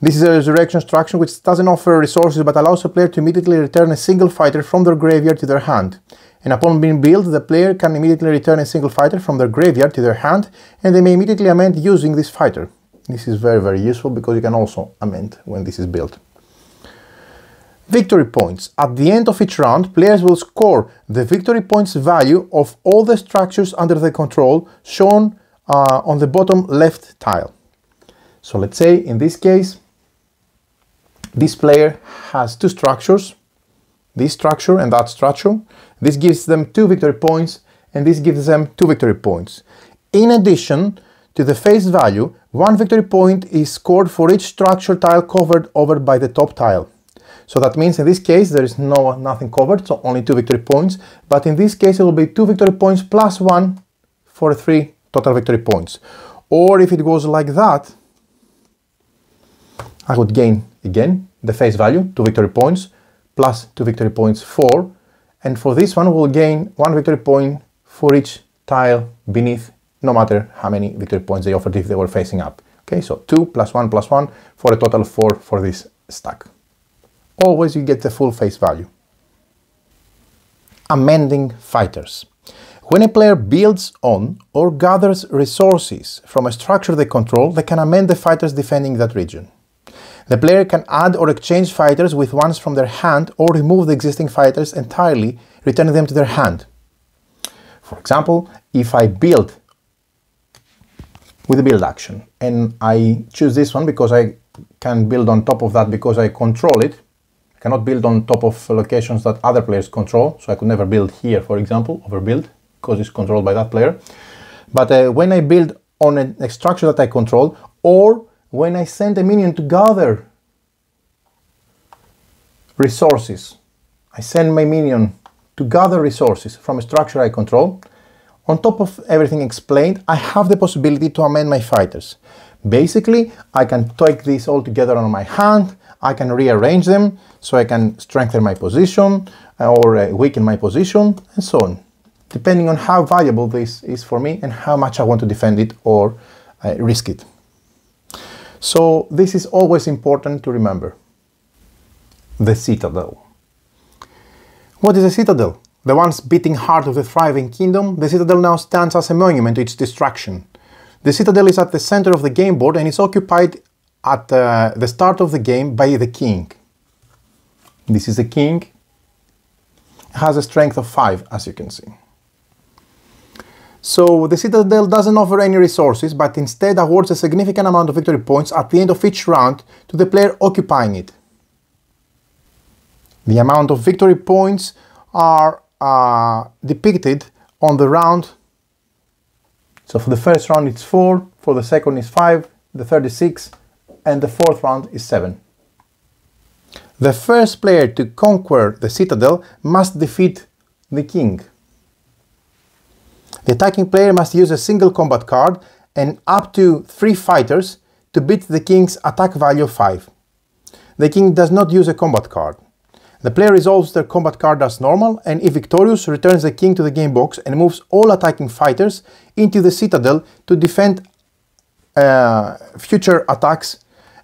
This is a resurrection structure which doesn't offer resources but allows a player to immediately return a single fighter from their graveyard to their hand. And upon being built, the player can immediately return a single fighter from their graveyard to their hand, and they may immediately amend using this fighter. This is very, very useful because you can also amend when this is built. Victory points. At the end of each round, players will score the victory points value of all the structures under their control shown on the bottom left tile. So let's say in this case, this player has 2 structures, this structure and that structure. This gives them 2 victory points and this gives them 2 victory points. In addition to the face value, 1 victory point is scored for each structure tile covered over by the top tile. So that means in this case there is nothing covered, so only 2 victory points, but in this case it will be 2 victory points plus 1 for 3 total victory points. Or if it goes like that, I would gain again the face value, 2 victory points, plus 2 victory points 4, and for this one we'll gain 1 victory point for each tile beneath, no matter how many victory points they offered if they were facing up. Okay, so 2 plus 1 for a total of 4 for this stack. Always you get the full face value. Amending Fighters. When a player builds on or gathers resources from a structure they control, they can amend the fighters defending that region. The player can add or exchange fighters with ones from their hand or remove the existing fighters entirely, returning them to their hand. For example, if I build with a build action and I choose this one because I can build on top of that because I control it, I cannot build on top of locations that other players control, so I could never build here, for example, overbuild, because it's controlled by that player. But when I build on a structure that I control, or when I send a minion to gather resources, I send my minion to gather resources from a structure I control. On top of everything explained, I have the possibility to amend my fighters. Basically, I can take these all together on my hand, I can rearrange them so I can strengthen my position or weaken my position and so on, depending on how valuable this is for me and how much I want to defend it or risk it. So this is always important to remember. The Citadel. What is a Citadel? The once beating heart of the thriving kingdom, the Citadel now stands as a monument to its destruction. The Citadel is at the center of the game board and is occupied at the start of the game by the king. This is the king. It has a strength of 5, as you can see. So the Citadel doesn't offer any resources, but instead awards a significant amount of victory points at the end of each round to the player occupying it. The amount of victory points are depicted on the round. So for the first round it's 4, for the second is 5, the third is 6, and the fourth round is 7. The first player to conquer the Citadel must defeat the king. The attacking player must use a single combat card and up to 3 fighters to beat the king's attack value of 5. The king does not use a combat card. The player resolves their combat card as normal and if victorious returns the king to the game box and moves all attacking fighters into the Citadel to defend future attacks,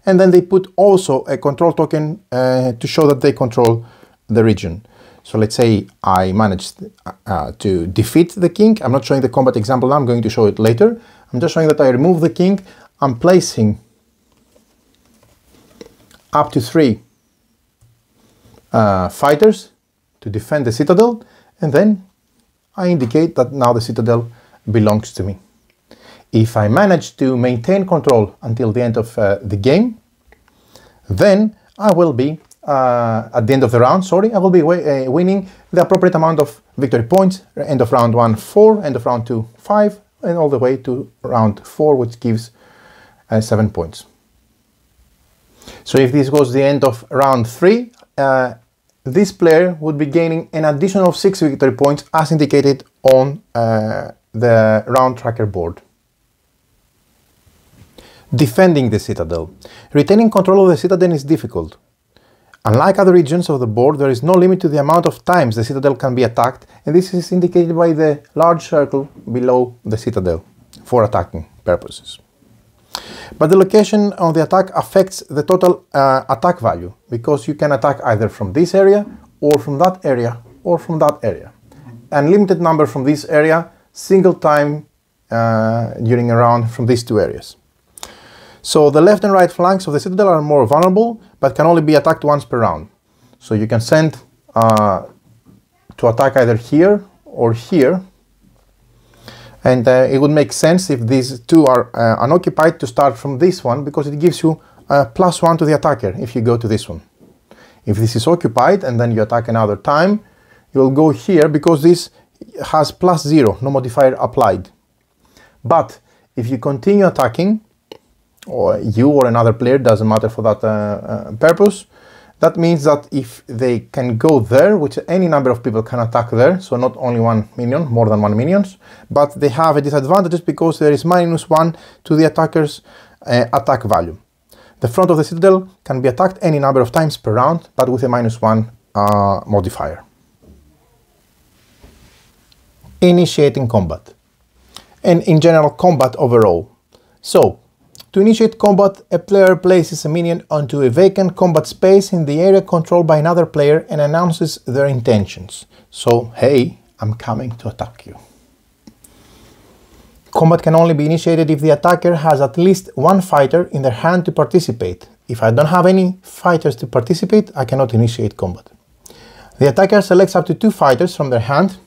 and then they put also a control token to show that they control the region. So let's say I managed to defeat the king. I'm not showing the combat example now, I'm going to show it later. I'm just showing that I remove the king. I'm placing up to 3 fighters to defend the Citadel, and then I indicate that now the Citadel belongs to me. If I manage to maintain control until the end of the game, then I will be, at the end of the round, I will be winning the appropriate amount of victory points. End of round 1, 4, end of round 2, 5, and all the way to round 4, which gives 7 points. So if this was the end of round 3, this player would be gaining an additional 6 victory points as indicated on the round tracker board. Defending the Citadel. Retaining control of the Citadel is difficult. Unlike other regions of the board, there is no limit to the amount of times the Citadel can be attacked, and this is indicated by the large circle below the Citadel for attacking purposes. But the location of the attack affects the total attack value, because you can attack either from this area, or from that area, or from that area. Unlimited number from this area, single time during a round from these 2 areas. So the left and right flanks of the Citadel are more vulnerable, but can only be attacked once per round. So you can send to attack either here or here. And it would make sense if these 2 are unoccupied to start from this one, because it gives you +1 to the attacker if you go to this one. If this is occupied and then you attack another time, you'll go here because this has +0, no modifier applied. But if you continue attacking, or you or another player, doesn't matter for that purpose, that means that if they can go there, which any number of people can attack there, so not only 1 minion, more than 1 minions, but they have a disadvantage because there is -1 to the attacker's attack value. The front of the Citadel can be attacked any number of times per round, but with a -1 modifier. Initiating combat. And in general, combat overall. So, to initiate combat, a player places a minion onto a vacant combat space in the area controlled by another player and announces their intentions. So, hey, I'm coming to attack you. Combat can only be initiated if the attacker has at least 1 fighter in their hand to participate. If I don't have any fighters to participate, I cannot initiate combat. The attacker selects up to 2 fighters from their hand,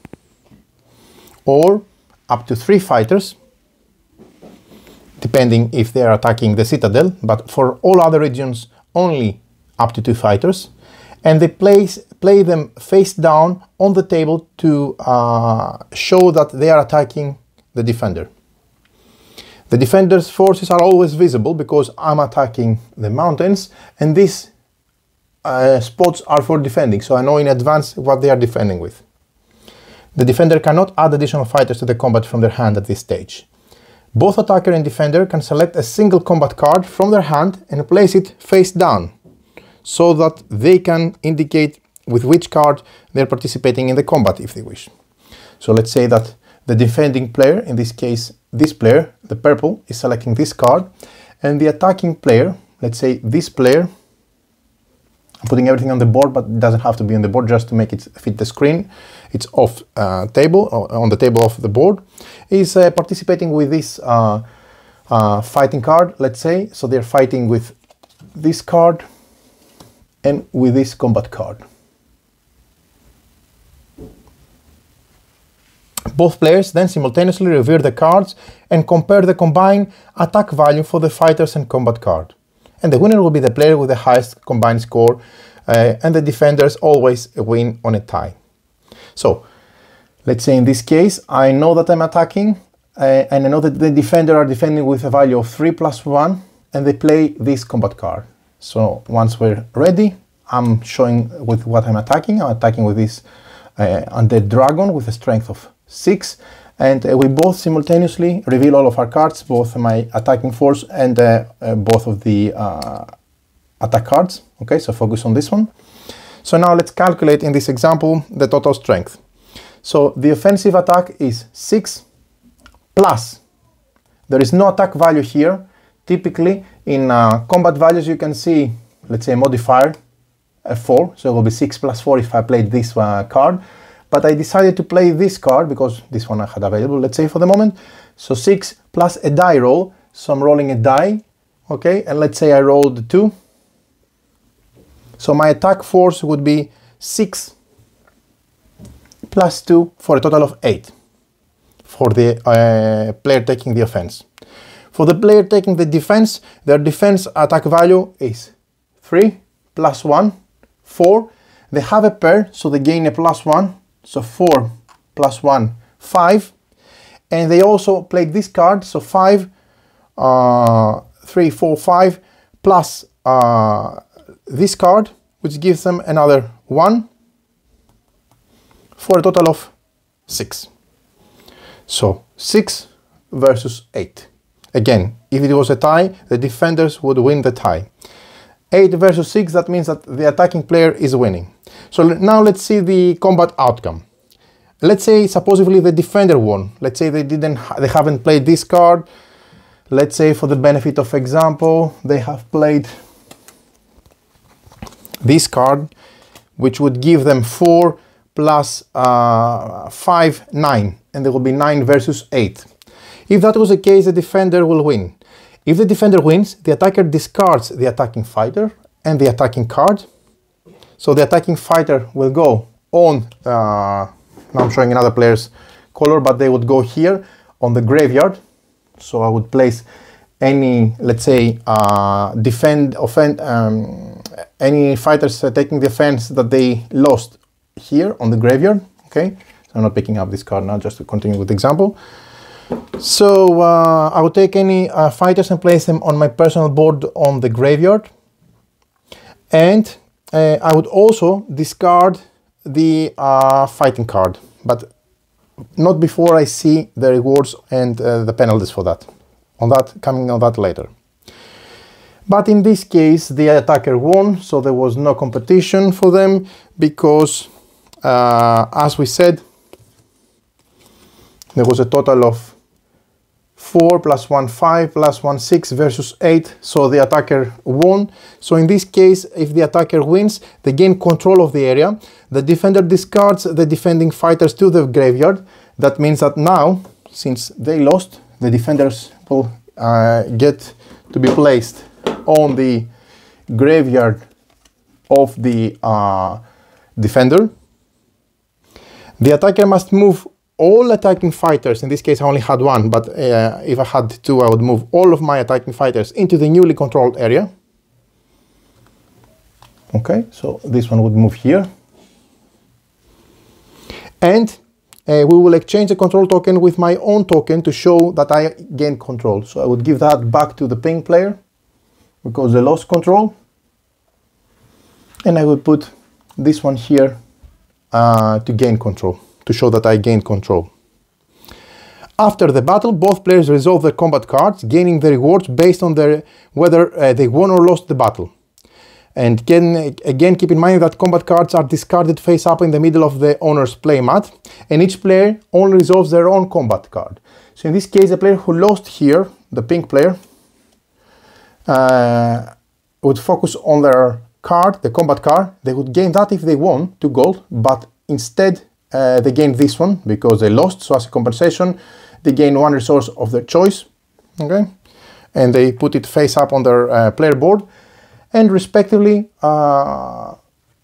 or up to 3 fighters, depending if they are attacking the Citadel, but for all other regions only up to 2 fighters, and they play them face down on the table to show that they are attacking the defender. The defender's forces are always visible because I'm attacking the mountains, and these spots are for defending, so I know in advance what they are defending with. The defender cannot add additional fighters to the combat from their hand at this stage. Both attacker and defender can select a single combat card from their hand and place it face down, so that they can indicate with which card they're participating in the combat if they wish. So let's say that the defending player, in this case this player, the purple, is selecting this card, and the attacking player, let's say this player, I'm putting everything on the board, but it doesn't have to be on the board just to make it fit the screen. It's off table, or on the table of the board, is participating with this fighting card, let's say. So they're fighting with this card and with this combat card. Both players then simultaneously reveal the cards and compare the combined attack value for the fighters and combat card. And the winner will be the player with the highest combined score, and the defenders always win on a tie. So, let's say in this case, I know that I'm attacking, and I know that the defender are defending with a value of 3 + 1, and they play this combat card. So, once we're ready, I'm showing with what I'm attacking. I'm attacking with this undead dragon with a strength of 6, and we both simultaneously reveal all of our cards, both my attacking force and both of the attack cards. Okay, so focus on this one. So now let's calculate in this example the total strength. So the offensive attack is 6 plus, there is no attack value here. Typically in combat values you can see, let's say, a modifier, a 4, so it will be 6 + 4 if I played this card. But I decided to play this card because this one I had available, let's say, for the moment. So 6 plus a die roll. So I'm rolling a die, okay? And let's say I rolled 2. So my attack force would be 6 plus 2 for a total of 8 for the player taking the offense. For the player taking the defense, their defense attack value is 3 + 1, 4. They have a pair, so they gain a +1. So 4 + 1, 5, and they also played this card, so 5, 3, 4, 5, plus this card, which gives them another 1, for a total of 6. So 6 versus 8. Again, if it was a tie, the defenders would win the tie. 8 versus 6, that means that the attacking player is winning. So now let's see the combat outcome. Let's say supposedly the defender won. Let's say they haven't played this card. Let's say for the benefit of example, they have played this card, which would give them 4 plus 5, 9, and there will be 9 versus 8. If that was the case, the defender will win. If the defender wins, the attacker discards the attacking fighter and the attacking card. So the attacking fighter will go on, now I'm showing another player's color, but they would go here on the graveyard. So I would place any, let's say, any fighters taking the offense that they lost here on the graveyard. Okay, so I'm not picking up this card now, just to continue with the example. So I would take any fighters and place them on my personal board on the graveyard, and I would also discard the fighting card, but not before I see the rewards and the penalties for that. Coming on that later. But in this case, the attacker won, so there was no competition for them because, as we said, there was a total of 4 plus 1, 5 plus 1, 6 versus 8, so the attacker won. So in this case, if the attacker wins, they gain control of the area. The defender discards the defending fighters to the graveyard. That means that now, since they lost, the defenders will get to be placed on the graveyard of the defender. The attacker must move all attacking fighters. In this case I only had one, but if I had two, I would move all of my attacking fighters into the newly controlled area. Okay, so this one would move here. And we will exchange the control token with my own token to show that I gained control. So I would give that back to the pink player because they lost control. And I would put this one here to gain control. to show that I gained control. After the battle, both players resolve their combat cards, gaining the rewards based on whether they won or lost the battle. And again, keep in mind that combat cards are discarded face up in the middle of the owner's playmat, and each player only resolves their own combat card. So in this case, the player who lost here, the pink player, would focus on their card, the combat card. They would gain that if they won, 2 gold, but instead they gain this one because they lost. So as a compensation, they gain 1 resource of their choice, okay? And they put it face up on their player board. And respectively,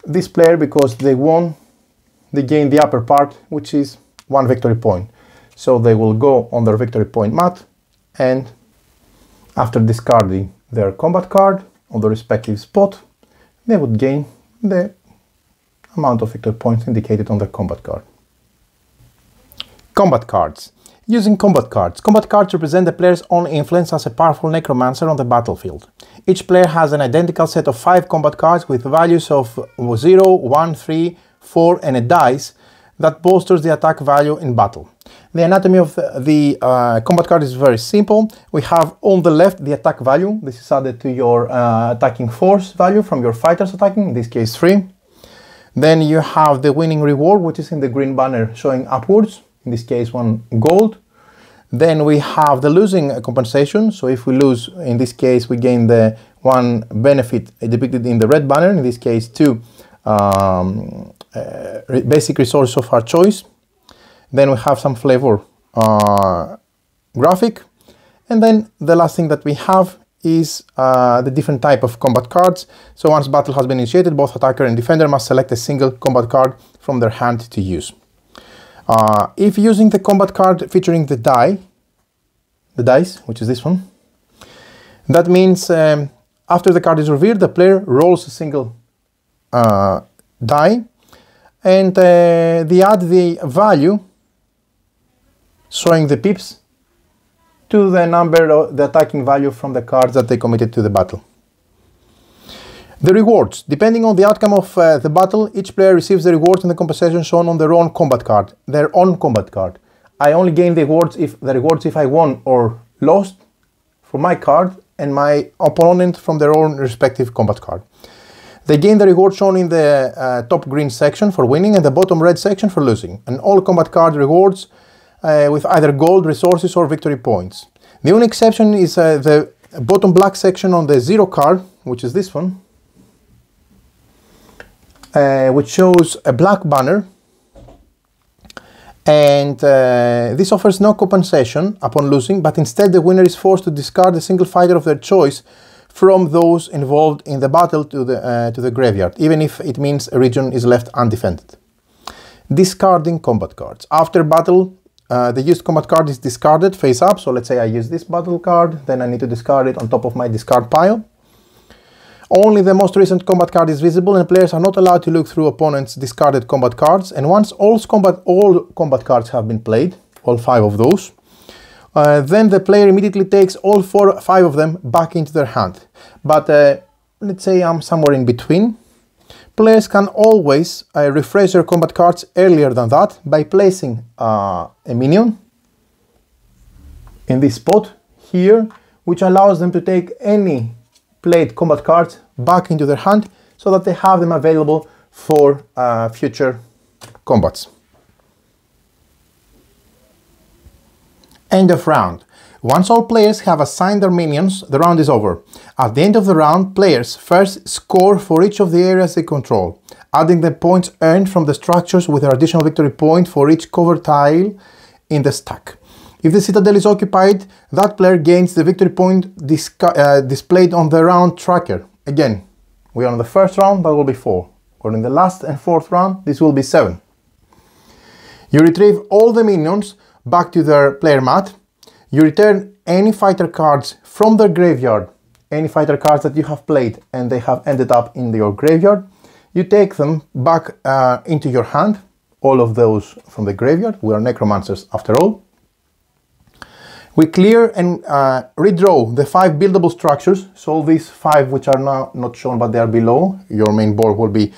this player, because they won, they gain the upper part, which is 1 victory point. So they will go on their victory point mat, and after discarding their combat card on the respective spot, they would gain the amount of victory points indicated on their combat card. Combat cards. Using combat cards. Combat cards represent the player's own influence as a powerful necromancer on the battlefield. Each player has an identical set of 5 combat cards with values of 0, 1, 3, 4 and a dice that bolsters the attack value in battle. The anatomy of the combat card is very simple. We have on the left the attack value. This is added to your attacking force value from your fighters attacking, in this case 3. Then you have the winning reward, which is in the green banner showing upwards, in this case 1 gold. Then we have the losing compensation. So if we lose, in this case we gain the 1 benefit depicted in the red banner, in this case 2 basic resources of our choice. Then we have some flavor graphic, and then the last thing that we have is the different type of combat cards. So once battle has been initiated, both attacker and defender must select a single combat card from their hand to use. If using the combat card featuring the dice, which is this one, that means after the card is revealed, the player rolls a single die, and they add the value showing the pips to the number of the attacking value from the cards that they committed to the battle. The rewards. Depending on the outcome of the battle, each player receives the rewards and the compensation shown on their own combat card. I only gain the rewards if I won or lost from my card, and my opponent from their own respective combat card. They gain the reward shown in the top green section for winning and the bottom red section for losing, and all combat card rewards with either gold, resources or victory points. The only exception is the bottom black section on the 0 card, which is this one, which shows a black banner, and this offers no compensation upon losing, but instead the winner is forced to discard a single fighter of their choice from those involved in the battle to the graveyard, even if it means a region is left undefended. Discarding combat cards. After battle, the used combat card is discarded face up. So let's say I use this battle card, then I need to discard it on top of my discard pile. Only the most recent combat card is visible, and players are not allowed to look through opponents' discarded combat cards. And once all combat cards have been played, all 5 of those, then the player immediately takes all 5 of them back into their hand. But let's say I'm somewhere in between. Players can always refresh their combat cards earlier than that by placing a minion in this spot here, which allows them to take any played combat cards back into their hand so that they have them available for future combats. End of round. Once all players have assigned their minions, the round is over. At the end of the round, players first score for each of the areas they control, adding the points earned from the structures with an additional victory point for each cover tile in the stack. If the Citadel is occupied, that player gains the victory point displayed on the round tracker. Again, we are on the first round, that will be 4. Or in the last and 4th round, this will be 7. You retrieve all the minions back to their player mat. You return any fighter cards from their graveyard, any fighter cards that you have played and they have ended up in your graveyard. You take them back into your hand, all of those from the graveyard. We are necromancers after all. We clear and redraw the 5 buildable structures. So these 5 which are now not shown but they are below, your main board will be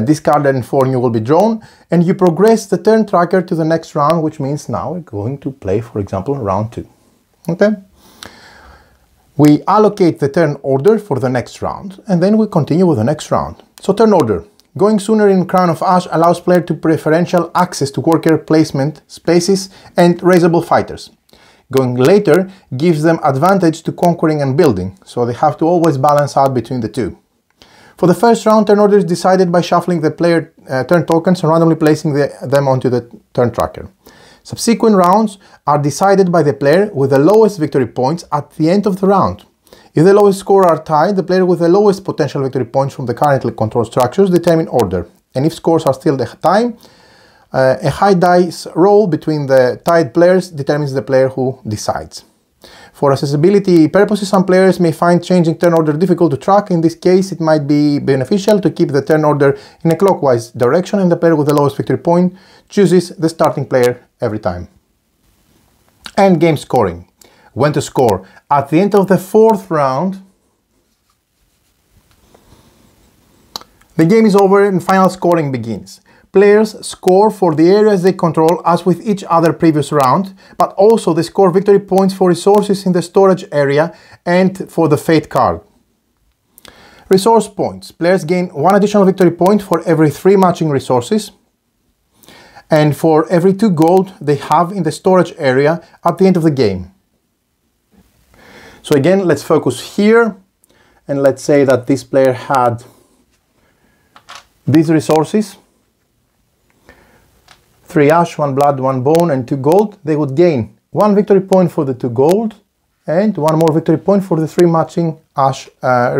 discard and 4 new will be drawn, and you progress the turn tracker to the next round, which means now we're going to play, for example, round 2. Okay? We allocate the turn order for the next round, and then we continue with the next round. So turn order. Going sooner in Crown of Ash allows player to preferential access to worker placement spaces and raisable fighters. Going later gives them advantage to conquering and building, so they have to always balance out between the two. For the first round, turn order is decided by shuffling the player turn tokens and randomly placing them onto the turn tracker. Subsequent rounds are decided by the player with the lowest victory points at the end of the round. If the lowest score are tied, the player with the lowest potential victory points from the currently controlled structures determine order. And if scores are still the tie, a high dice roll between the tied players determines the player who decides. For accessibility purposes, some players may find changing turn order difficult to track. In this case, it might be beneficial to keep the turn order in a clockwise direction, and the player with the lowest victory point chooses the starting player every time. End game scoring. When to score. At the end of the 4th round, the game is over and final scoring begins. Players score for the areas they control as with each other previous round, but also they score victory points for resources in the storage area and for the fate card. Resource points. Players gain 1 additional victory point for every 3 matching resources and for every 2 gold they have in the storage area at the end of the game. So again, let's focus here, and let's say that this player had these resources. 3 ash, 1 blood, 1 bone, and 2 gold. They would gain 1 victory point for the 2 gold and 1 more victory point for the 3 matching ash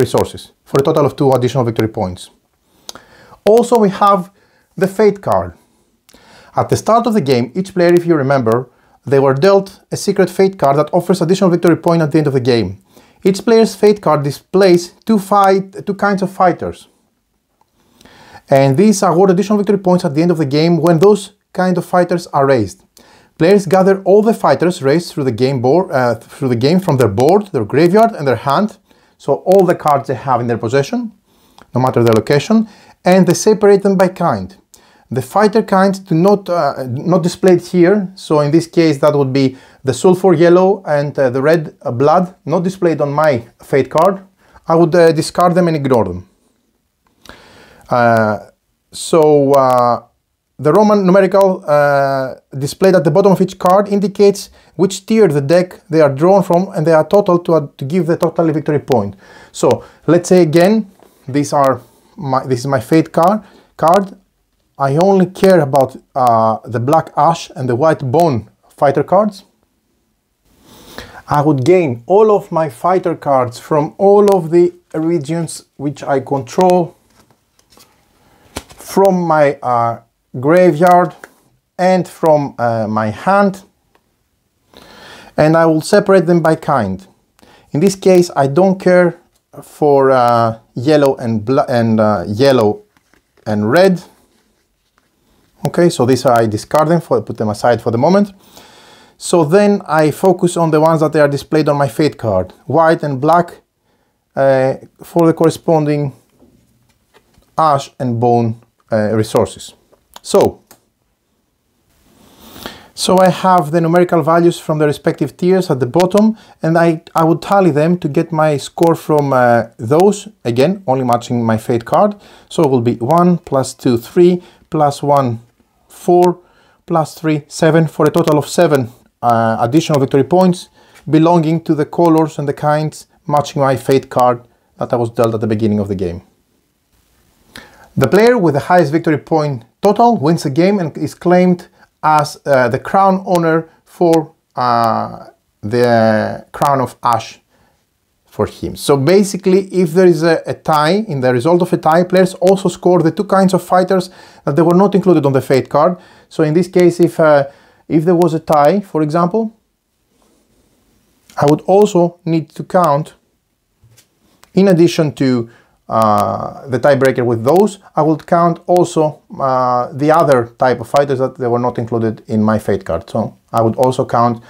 resources, for a total of 2 additional victory points. Also, we have the fate card. At the start of the game, each player, if you remember, they were dealt a secret fate card that offers additional victory point at the end of the game. Each player's fate card displays 2 kinds of fighters, and these award additional victory points at the end of the game when those kind of fighters are raised. Players gather all the fighters raised through the game from their board, their graveyard, and their hand. So all the cards they have in their possession, no matter their location, and they separate them by kind. The fighter kinds do not displayed here. So in this case, that would be the sulfur yellow and the red blood, not displayed on my fate card. I would discard them and ignore them. The Roman numerical displayed at the bottom of each card indicates which tier the deck they are drawn from, and they are total to give the total victory point. So let's say again, this is my fate card. I only care about the black ash and the white bone fighter cards. I would gain all of my fighter cards from all of the regions which I control from my graveyard and from my hand, and I will separate them by kind. In this case, I don't care for yellow and red. Okay, so these I discard them, put them aside for the moment. So then I focus on the ones that they are displayed on my fate card, white and black, for the corresponding ash and bone resources. So I have the numerical values from the respective tiers at the bottom, and I would tally them to get my score from those, again, only matching my fate card. So it will be 1 plus 2, 3, plus 1, 4, plus 3, 7, for a total of 7 additional victory points belonging to the colors and the kinds matching my fate card that I was dealt at the beginning of the game. The player with the highest victory point total wins the game and is claimed as the crown owner for the Crown of Ash for him. So basically, if there is a tie, in the result of a tie, players also score the 2 kinds of fighters that they were not included on the fate card. So in this case, if there was a tie, for example, I would also need to count, in addition to the tiebreaker with those, I would count also the other type of fighters that they were not included in my fate card. So I would also count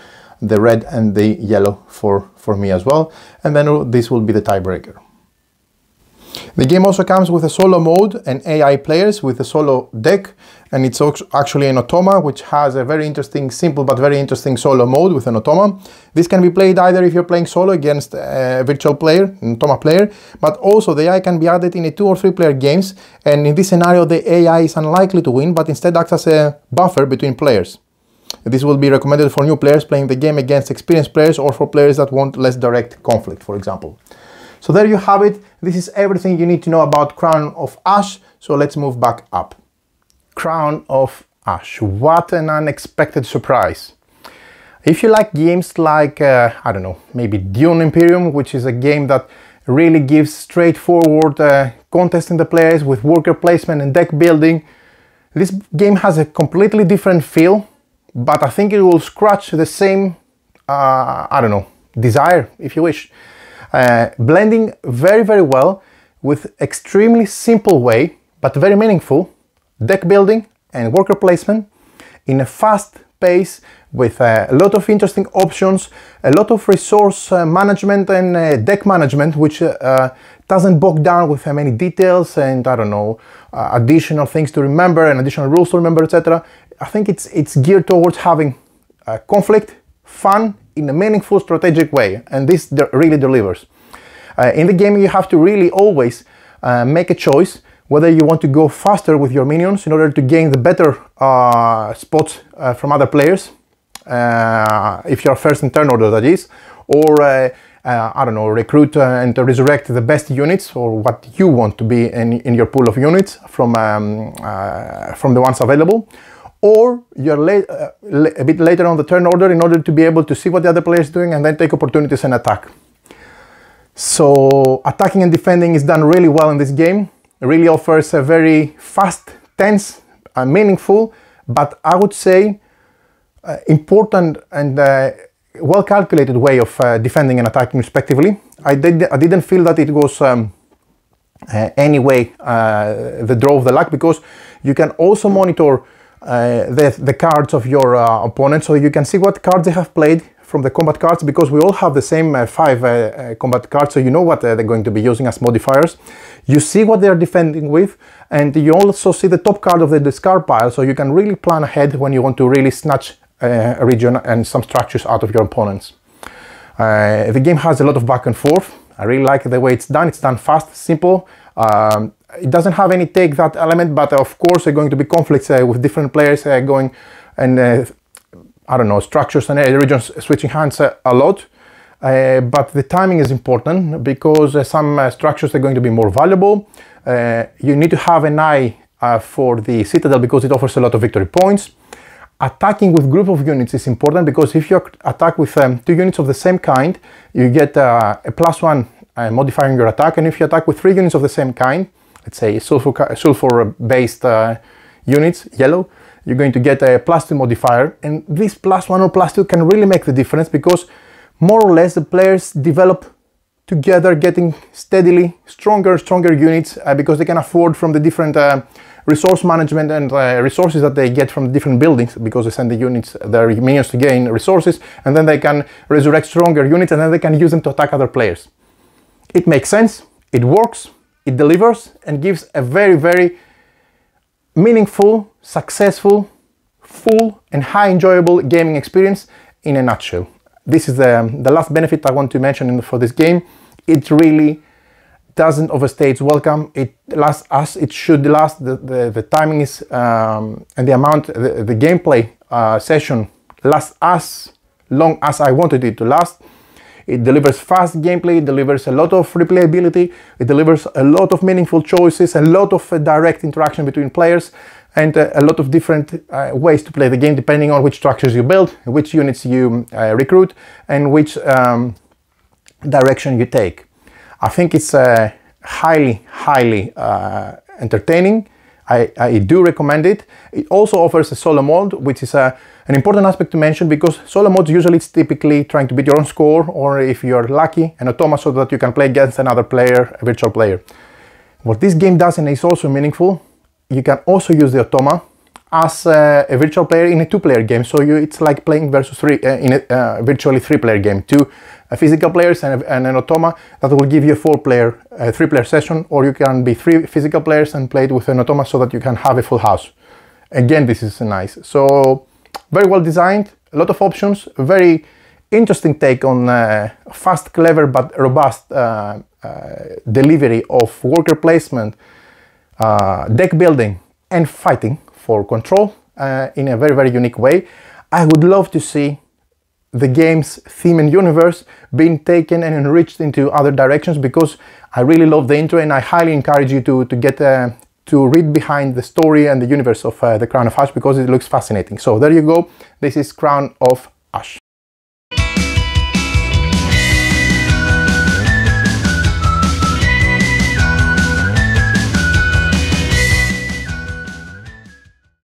the red and the yellow for me as well, and then this will be the tiebreaker. The game also comes with a solo mode and AI players with a solo deck, and it's actually an automa which has a very interesting, simple but very interesting solo mode with an automa. This can be played either if you're playing solo against a virtual player, an automa player, but also the AI can be added in a 2 or 3 player games, and in this scenario the AI is unlikely to win but instead acts as a buffer between players. This will be recommended for new players playing the game against experienced players or for players that want less direct conflict, for example. So there you have it. This is everything you need to know about Crown of Ash. So let's move back up. Crown of Ash. What an unexpected surprise. If you like games like, I don't know, maybe Dune Imperium, which is a game that really gives straightforward contests in the players with worker placement and deck building, this game has a completely different feel, but I think it will scratch the same, I don't know, desire, if you wish. Blending very, very well with extremely simple way, but very meaningful, deck building and worker placement in a fast pace with a lot of interesting options, a lot of resource management and deck management, which doesn't bog down with many details and, I don't know, additional things to remember and additional rules to remember, etc. I think it's geared towards having conflict, fun, in a meaningful, strategic way, and this really delivers. In the game you have to really always make a choice whether you want to go faster with your minions in order to gain the better spots from other players, if you're first in turn order that is, or I don't know, recruit and resurrect the best units or what you want to be in your pool of units from the ones available. Or you're a bit later on the turn order in order to be able to see what the other player is doing and then take opportunities and attack. So attacking and defending is done really well in this game. It really offers a very fast, tense, meaningful, but I would say important and well-calculated way of defending and attacking respectively. I didn't feel that it was anyway the draw of the luck, because you can also monitor the cards of your opponent, so you can see what cards they have played from the combat cards, because we all have the same 5 combat cards, so you know what they're going to be using as modifiers. You see what they're defending with, and you also see the top card of the discard pile, so you can really plan ahead when you want to really snatch a region and some structures out of your opponents. The game has a lot of back and forth. I really like the way it's done. It's done fast, simple. It doesn't have any take that element, but of course there are going to be conflicts with different players going and I don't know, structures and regions switching hands a lot. But the timing is important, because some structures are going to be more valuable. You need to have an eye for the Citadel, because it offers a lot of victory points. Attacking with group of units is important, because if you attack with 2 units of the same kind, you get a +1 modifier in your attack, and if you attack with 3 units of the same kind, let's say sulfur-based units, yellow, you're going to get a +2 modifier, and this +1 or +2 can really make the difference, because more or less the players develop together, getting steadily stronger units, because they can afford from the different resource management and resources that they get from different buildings, because they send the units, their minions, to gain resources, and then they can resurrect stronger units, and then they can use them to attack other players. It makes sense, it works, it delivers, and gives a very, very meaningful, successful, full and high enjoyable gaming experience in a nutshell. This is the last benefit I want to mention for this game. It really doesn't overstay its welcome. It lasts as it should last. The timing is and the amount, the gameplay session lasts as long as I wanted it to last. It delivers fast gameplay, it delivers a lot of replayability, it delivers a lot of meaningful choices, a lot of direct interaction between players, and a lot of different ways to play the game, depending on which structures you build, which units you recruit, and which direction you take. I think it's highly entertaining. I do recommend it. It also offers a solo mode, which is an important aspect to mention, because solo modes usually it's typically trying to beat your own score, or if you're lucky, an automa, so that you can play against another player, a virtual player. What this game does, and is also meaningful, you can also use the automa as a virtual player in a two-player game. So it's like playing versus three in a virtually three-player game. Two physical players and an automa that will give you a three-player session, or you can be three physical players and play it with an automa so that you can have a full house. Again, this is nice. So very well designed, a lot of options, very interesting take on fast, clever but robust delivery of worker placement, deck building and fighting for control in a very, very unique way. I would love to see the game's theme and universe being taken and enriched into other directions, because I really love the intro, and I highly encourage you to get to read behind the story and the universe of the Crown of Ash, because it looks fascinating. So there you go, this is Crown of Ash.